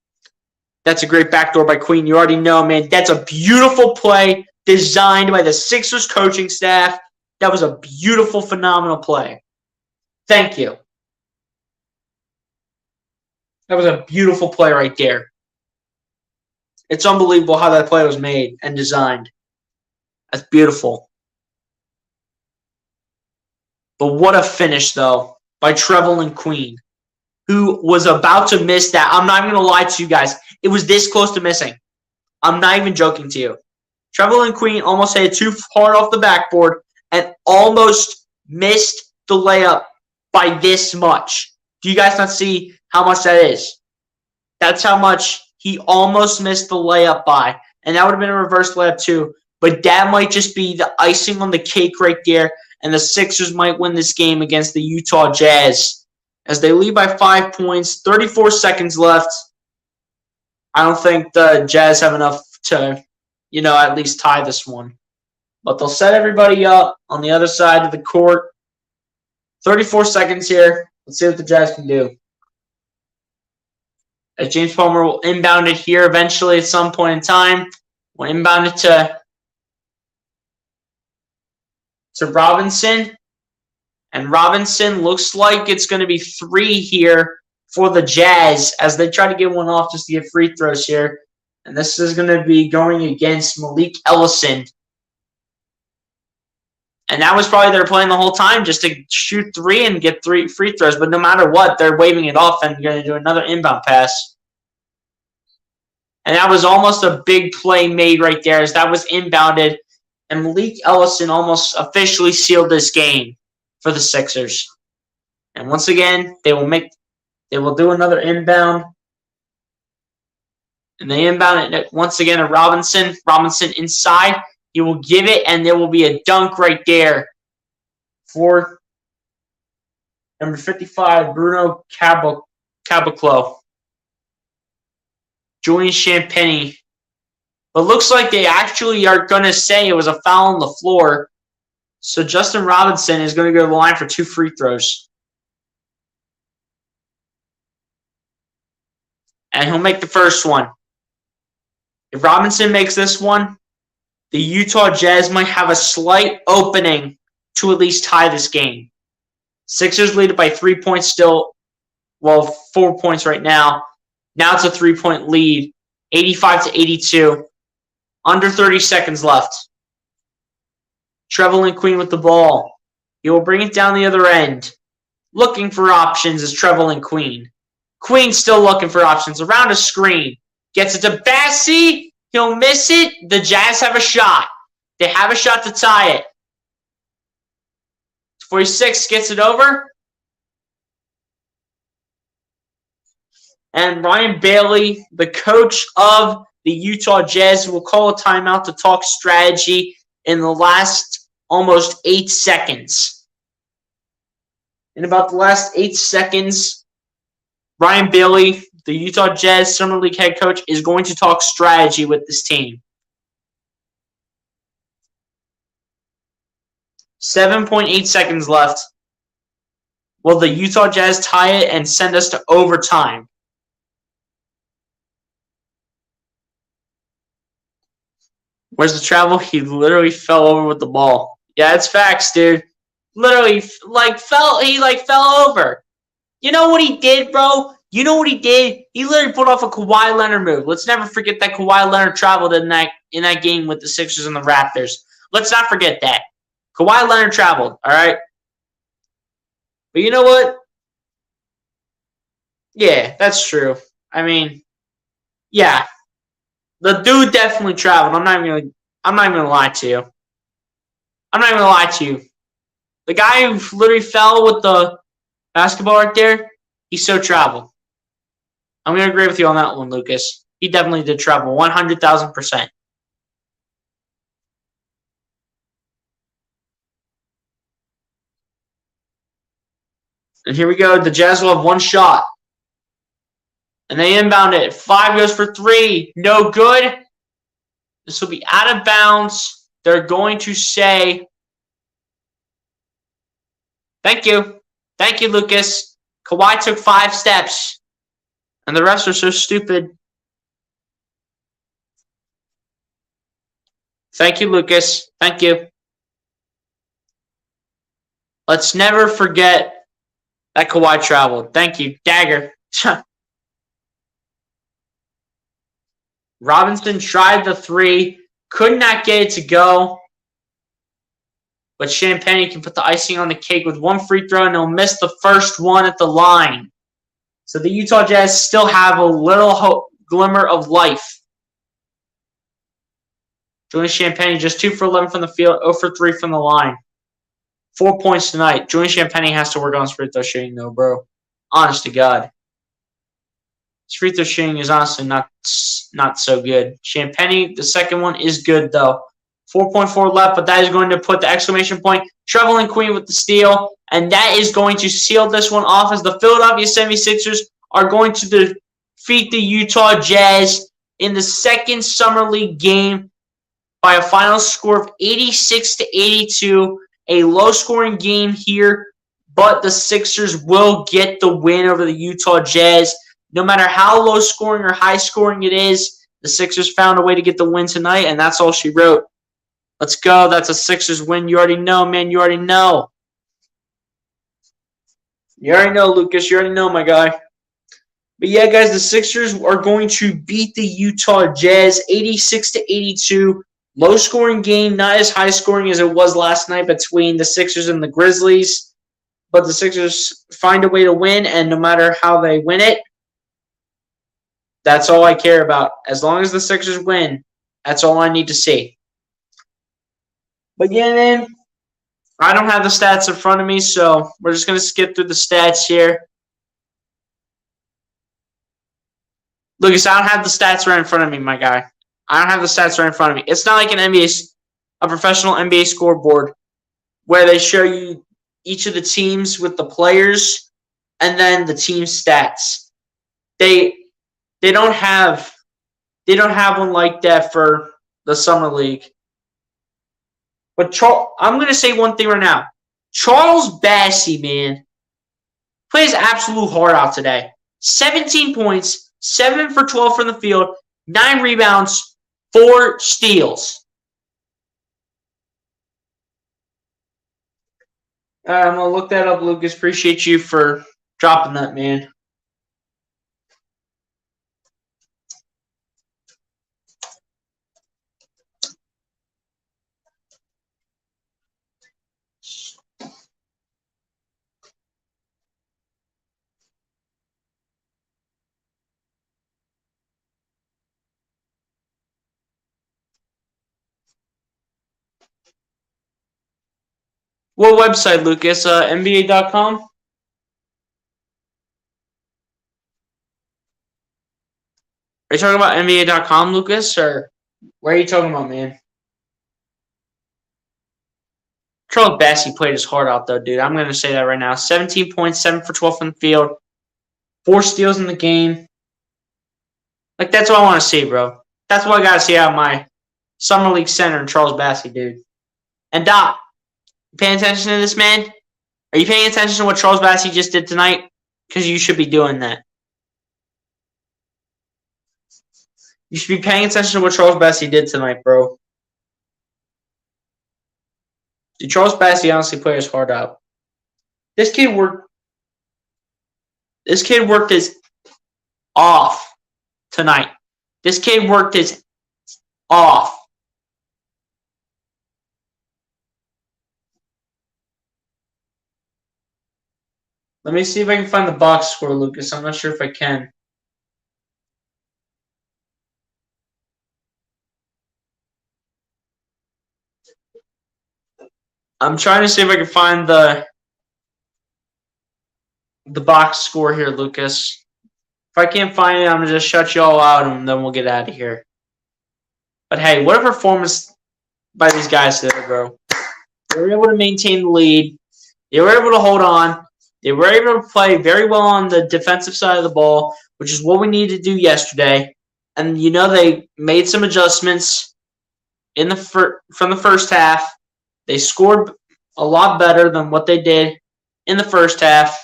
That's a great backdoor by Queen. You already know, man. That's a beautiful play designed by the Sixers coaching staff. That was a beautiful, phenomenal play. Thank you. That was a beautiful play right there. It's unbelievable how that play was made and designed. That's beautiful. But what a finish, though, by Trevelin Queen, who was about to miss that. I'm not even going to lie to you guys. It was this close to missing. I'm not even joking to you. Trevelin Queen almost hit it too hard off the backboard and almost missed the layup by this much. Do you guys not see how much that is? That's how much he almost missed the layup by. And that would have been a reverse layup too. But that might just be the icing on the cake right there. And the Sixers might win this game against the Utah Jazz. As they lead by 5 points, 34 seconds left. I don't think the Jazz have enough to, at least tie this one. But they'll set everybody up on the other side of the court. 34 seconds here. Let's see what the Jazz can do. As James Palmer will inbound it here eventually at some point in time. We'll inbound it to Robinson. And Robinson looks like it's going to be 3 here for the Jazz as they try to get one off just to get free throws here. And this is going to be going against Malik Ellison. And that was probably their plan the whole time, just to shoot 3 and get 3 free throws. But no matter what, they're waving it off and going to do another inbound pass. And that was almost a big play made right there as that was inbounded. And Malik Ellison almost officially sealed this game for the Sixers. And once again, they will do another inbound. And they inbound it once again to Robinson. Robinson inside. He will give it, and there will be a dunk right there for number 55, Bruno Caboclo. Julian Champagnie. But looks like they actually are going to say it was a foul on the floor. So Justin Robinson is going to go to the line for 2 free throws. And he'll make the first one. If Robinson makes this one, the Utah Jazz might have a slight opening to at least tie this game. Sixers lead it by 3 points still. Well, 4 points right now. Now it's a 3-point lead. 85-82. Under 30 seconds left. Trevelin Queen with the ball. He will bring it down the other end. Looking for options is Trevelin Queen. Queen still looking for options. Around a screen. Gets it to Bassey. He'll miss it. The Jazz have a shot. They have a shot to tie it. 46 gets it over. And Ryan Bailey, the coach of the Utah Jazz, will call a timeout to talk strategy in the last almost 8 seconds. In about the last 8 seconds, Ryan Bailey, the Utah Jazz Summer League head coach, is going to talk strategy with this team. 7.8 seconds left. Will the Utah Jazz tie it and send us to overtime? Where's the travel? He literally fell over with the ball. Yeah, it's facts, dude. Literally, he fell over. You know what he did, bro? You know what he did? He literally put off a Kawhi Leonard move. Let's never forget that Kawhi Leonard traveled in that game with the Sixers and the Raptors. Let's not forget that. Kawhi Leonard traveled, all right? But you know what? Yeah, that's true. I mean, yeah. The dude definitely traveled. I'm not even gonna lie to you. I'm not even gonna lie to you. The guy who literally fell with the basketball right there, he so traveled. I'm gonna agree with you on that one, Lucas. He definitely did travel, 100,000%. And here we go. The Jazz will have one shot. And they inbound it. 5 goes for 3. No good. This will be out of bounds. They're going to say, thank you. Thank you, Lucas. Kawhi took 5 steps. And the refs are so stupid. Thank you, Lucas. Thank you. Let's never forget that Kawhi traveled. Thank you. Dagger. Robinson tried the 3. Could not get it to go. But Champagnie can put the icing on the cake with 1 free throw, and he'll miss the first one at the line. So the Utah Jazz still have a little glimmer of life. Julian Champagnie just 2 for 11 from the field, 0 for 3 from the line. 4 points tonight. Julian Champagnie has to work on his free throw shooting, though, bro. Honest to God. His free throw shooting is honestly not so good. Champagnie, the second one, is good, though. 4.4 left, but that is going to put the exclamation point. Trevelin Queen with the steal, and that is going to seal this one off as the Philadelphia 76ers are going to defeat the Utah Jazz in the second Summer League game by a final score of 86-82. A low-scoring game here, but the Sixers will get the win over the Utah Jazz. No matter how low-scoring or high-scoring it is, the Sixers found a way to get the win tonight, and that's all she wrote. Let's go. That's a Sixers win. You already know, man. You already know. You already know, Lucas. You already know, my guy. But yeah, guys, the Sixers are going to beat the Utah Jazz 86-82. Low scoring game, not as high scoring as it was last night between the Sixers and the Grizzlies. But the Sixers find a way to win, and no matter how they win it, that's all I care about. As long as the Sixers win, that's all I need to see. But yeah, man, I don't have the stats in front of me, so we're just going to skip through the stats here. Lucas, I don't have the stats right in front of me, my guy. I don't have the stats right in front of me. It's not like a professional NBA scoreboard where they show you each of the teams with the players and then the team stats. They don't have one like that for the summer league. But I'm going to say one thing right now. Charles Bassey, man, plays absolute heart out today. 17 points, 7 for 12 from the field, 9 rebounds, 4 steals. I'm going to look that up, Lucas. Appreciate you for dropping that, man. What website, Lucas? NBA.com? Are you talking about NBA.com, Lucas? Or where are you talking about, man? Charles Bassey played his heart out, though, dude. I'm going to say that right now. 17 points, 7 for 12 from the field, 4 steals in the game. Like, that's what I want to see, bro. That's what I got to see out of my Summer League center and Charles Bassey, dude. And Doc, paying attention to this, man? Are you paying attention to what Charles Bassey just did tonight? Because you should be doing that. You should be paying attention to what Charles Bassey did tonight, bro. Dude, Charles Bassey honestly played his heart out. This kid worked his off tonight. This kid worked his off. Let me see if I can find the box score, Lucas. I'm not sure if I can. I'm trying to see if I can find the box score here, Lucas. If I can't find it, I'm going to just shut you all out and then we'll get out of here. But hey, what a performance by these guys today, bro. They were able to maintain the lead. They were able to hold on. They were able to play very well on the defensive side of the ball, which is what we needed to do yesterday. And, you know, they made some adjustments from the first half. They scored a lot better than what they did in the first half.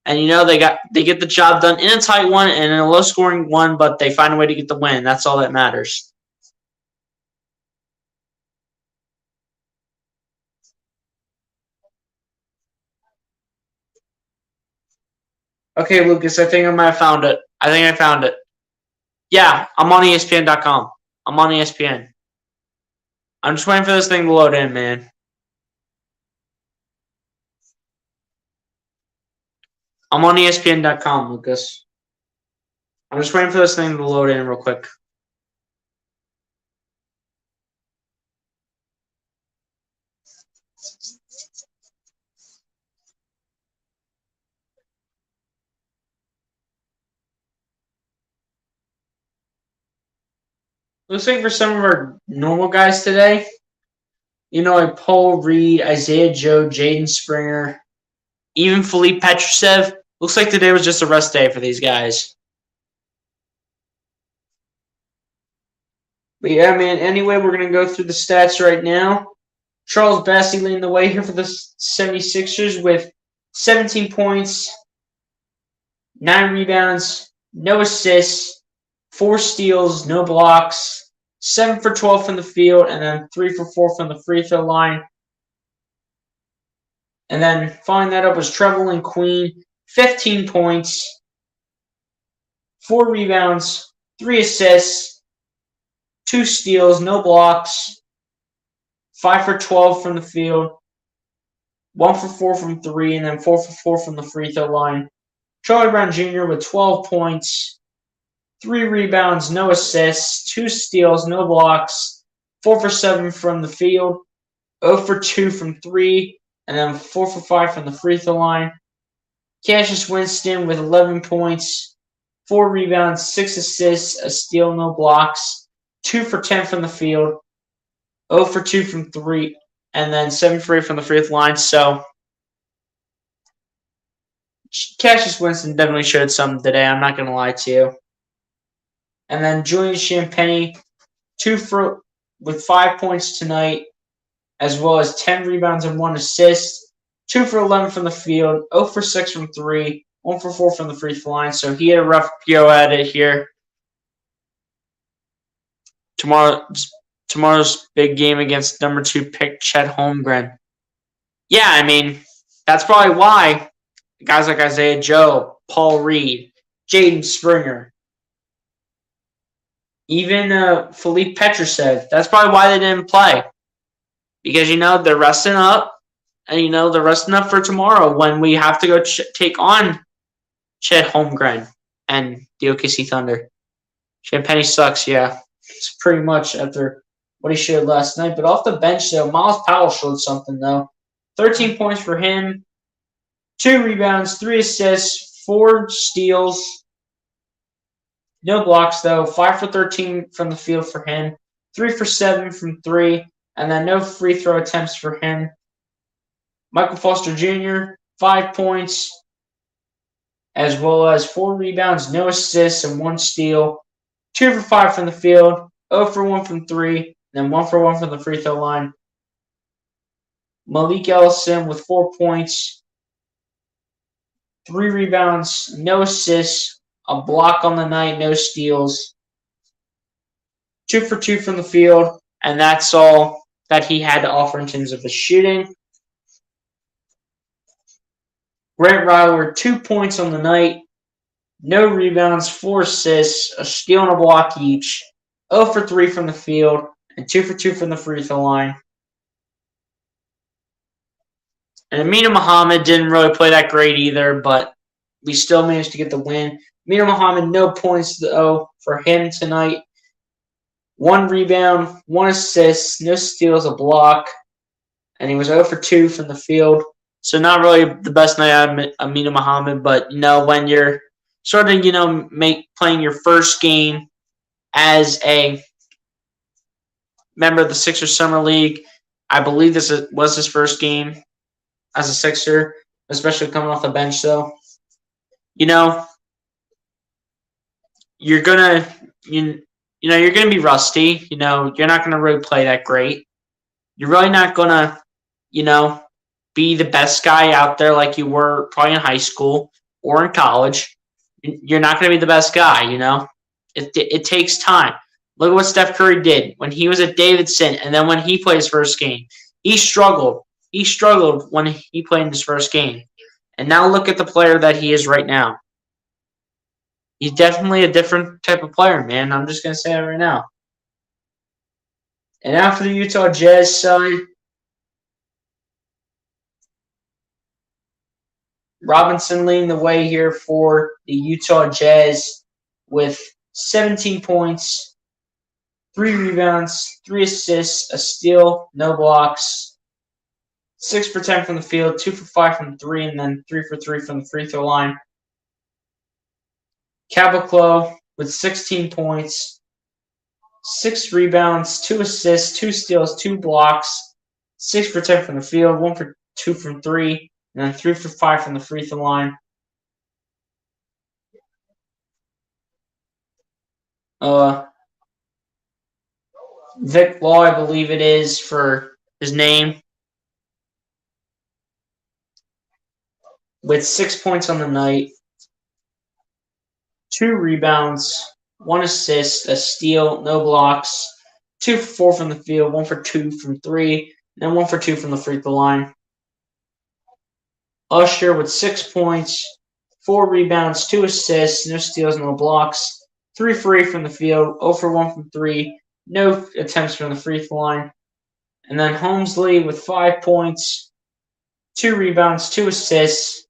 And, you know, they get the job done in a tight one and in a low-scoring one, but they find a way to get the win. That's all that matters. Okay, Lucas, I think I might have found it. I think I found it. Yeah, I'm on ESPN.com. I'm on ESPN. I'm just waiting for this thing to load in, man. I'm on ESPN.com, Lucas. I'm just waiting for this thing to load in real quick. Looks like for some of our normal guys today, you know, like Paul Reed, Isaiah Joe, Jaden Springer, even Philippe Petrusev. Looks like today was just a rest day for these guys. But yeah, man, anyway, we're going to go through the stats right now. Charles Bassey leading the way here for the 76ers with 17 points, 9 rebounds, no assists, 4 steals, no blocks, 7 for 12 from the field, and then 3 for 4 from the free throw line. And then following that up was Trevelin Queen, 15 points, 4 rebounds, 3 assists, 2 steals, no blocks, 5 for 12 from the field, 1 for 4 from 3, and then 4 for 4 from the free throw line. Charlie Brown Jr. with 12 points, 3 rebounds, no assists, 2 steals, no blocks, 4 for 7 from the field, 0 for 2 from 3, and then 4 for 5 from the free throw line. Cassius Winston with 11 points, 4 rebounds, 6 assists, a steal, no blocks, 2 for 10 from the field, 0 for 2 from 3, and then 7 for 8 from the free throw line. So Cassius Winston definitely showed something today. I'm not going to lie to you. And then Julian Champagnie, with 5 points tonight, as well as 10 rebounds and 1 assist, 2 for 11 from the field, 0 for 6 from 3, 1 for 4 from the free throw line. So he had a rough go at it here. Tomorrow's big game against number 2 pick Chet Holmgren. Yeah, I mean, that's probably why guys like Isaiah Joe, Paul Reed, Jaden Springer, even Philippe Petrosev, that's probably why they didn't play. Because, they're resting up, and, they're resting up for tomorrow when we have to go take on Chet Holmgren and the OKC Thunder. Champagnie sucks, yeah. It's pretty much after what he showed last night. But off the bench, though, Miles Powell showed something, though. 13 points for him, 2 rebounds, 3 assists, 4 steals. No blocks, though. 5 for 13 from the field for him, 3 for 7 from 3, and then no free throw attempts for him. Michael Foster Jr., 5 points, as well as 4 rebounds, no assists, and 1 steal. 2 for 5 from the field, 0 for 1 from 3, and then 1 for 1 from the free throw line. Malik Ellison with 4 points, 3 rebounds, no assists, a block on the night, no steals. 2 for 2 from the field, and that's all that he had to offer in terms of the shooting. Grant Ryler, 2 points on the night, no rebounds, 4 assists, a steal and a block each, 0 for 3 from the field, and 2 for 2 from the free throw line. And Amina Muhammad didn't really play that great either, but we still managed to get the win. Amina Muhammad, no points, though, for him tonight. 1 rebound, 1 assist, no steals, a block, and he was 0 for 2 from the field. So not really the best night out of Amina Muhammad, but, when you're sort of, playing your first game as a member of the Sixers Summer League, I believe this was his first game as a Sixer, especially coming off the bench, though. You're gonna be rusty. You're not gonna really play that great. You're really not gonna, be the best guy out there like you were probably in high school or in college. You're not gonna be the best guy. It takes time. Look at what Steph Curry did when he was at Davidson, and then when he played his first game, he struggled. He struggled when he played in his first game. And now look at the player that he is right now. He's definitely a different type of player, man. I'm just going to say that right now. And after the Utah Jazz side, Robinson leading the way here for the Utah Jazz with 17 points, 3 rebounds, 3 assists, a steal, no blocks. 6 for 10 from the field, 2 for 5 from 3, and then 3 for 3 from the free throw line. Caboclo with 16 points, 6 rebounds, 2 assists, 2 steals, 2 blocks, 6 for 10 from the field, 1 for 2 from 3, and then 3 for 5 from the free throw line. Vic Law, I believe it is for his name, with 6 points on the night, 2 rebounds, 1 assist, a steal, no blocks, 2 for 4 from the field, 1 for 2 from 3, and 1 for 2 from the free throw line. Usher with 6 points, 4 rebounds, 2 assists, no steals, no blocks, 3 for 8 from the field, 0 for 1 from 3, no attempts from the free throw line. And then Holmesley with 5 points, 2 rebounds, 2 assists,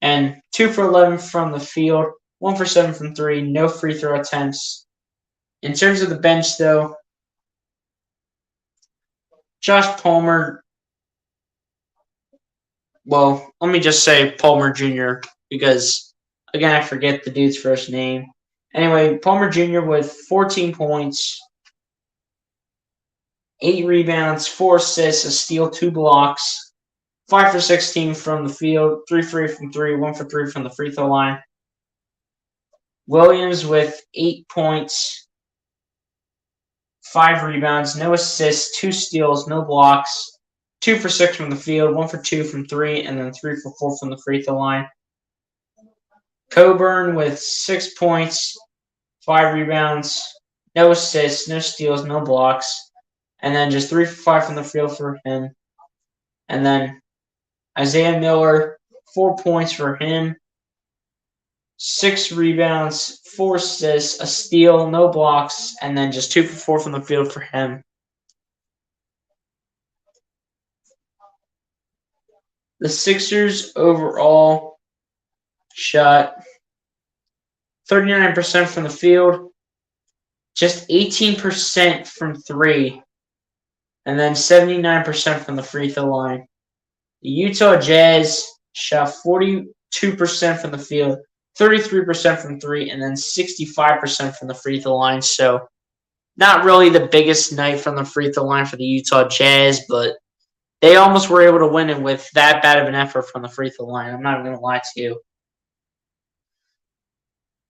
and 2 for 11 from the field, 1 for 7 from 3, no free throw attempts. In terms of the bench, though, Josh Palmer, well, let me just say Palmer Jr. because, again, I forget the dude's first name. Anyway, Palmer Jr. with 14 points, 8 rebounds, 4 assists, a steal, 2 blocks, 5 for 16 from the field, 3 for 8 from 3, 1 for 3 from the free throw line. Williams with 8 points, 5 rebounds, no assists, 2 steals, no blocks, 2 for 6 from the field, 1 for 2 from 3, and then 3 for 4 from the free throw line. Coburn with 6 points, 5 rebounds, no assists, no steals, no blocks, and then just 3 for 5 from the field for him. And then Isaiah Miller, 4 points for him, 6 rebounds, 4 assists, a steal, no blocks, and then just 2 for 4 from the field for him. The Sixers overall shot 39% from the field, just 18% from 3, and then 79% from the free throw line. The Utah Jazz shot 42% from the field, 33% from 3, and then 65% from the free throw line. So not really the biggest night from the free throw line for the Utah Jazz, but they almost were able to win it with that bad of an effort from the free throw line. I'm not even going to lie to you.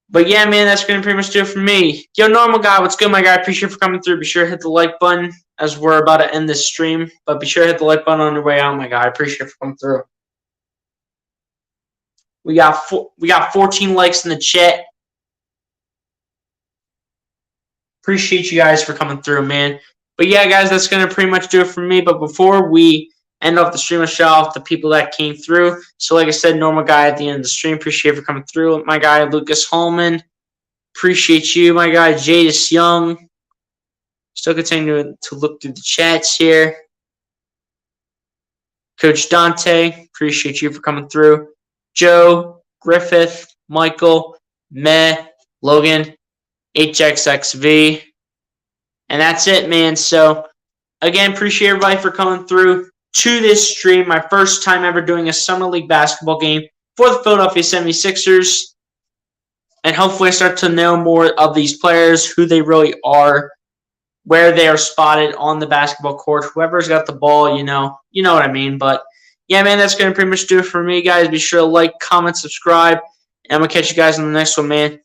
But yeah, man, that's going to pretty much do it for me. Yo, Normal Guy, what's good, my guy? Appreciate you for coming through. Be sure to hit the like button as we're about to end this stream. But be sure to hit the like button on your way out, my guy. I appreciate you for coming through. We got 14 likes in the chat. Appreciate you guys for coming through, man. But yeah, guys, that's going to pretty much do it for me. But before we end off the stream, I'll shout out the people that came through. So like I said, Normal Guy at the end of the stream. Appreciate you for coming through. My guy, Lucas Holman. Appreciate you, my guy, Jadis Young. Still continuing to look through the chats here. Coach Dante, appreciate you for coming through. Joe, Griffith, Michael, Meh, Logan, HXXV. And that's it, man. So, again, appreciate everybody for coming through to this stream. My first time ever doing a Summer League basketball game for the Philadelphia 76ers. And hopefully I start to know more of these players, who they really are, where they are spotted on the basketball court. Whoever's got the ball, you know what I mean. But, yeah, man, that's going to pretty much do it for me, guys. Be sure to like, comment, subscribe. And I'm going to catch you guys on the next one, man.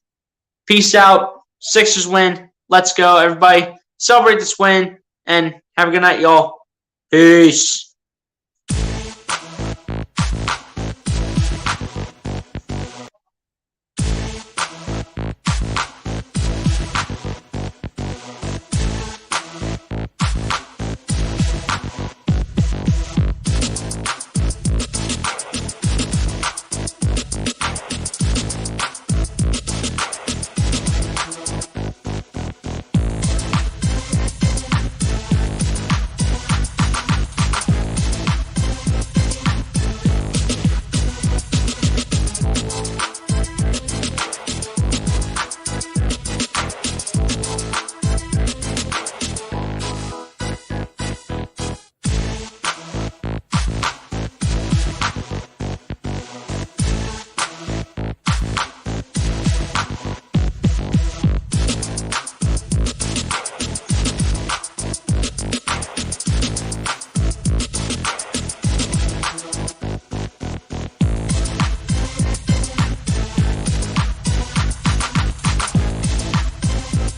Peace out. Sixers win. Let's go, everybody. Celebrate this win. And have a good night, y'all. Peace.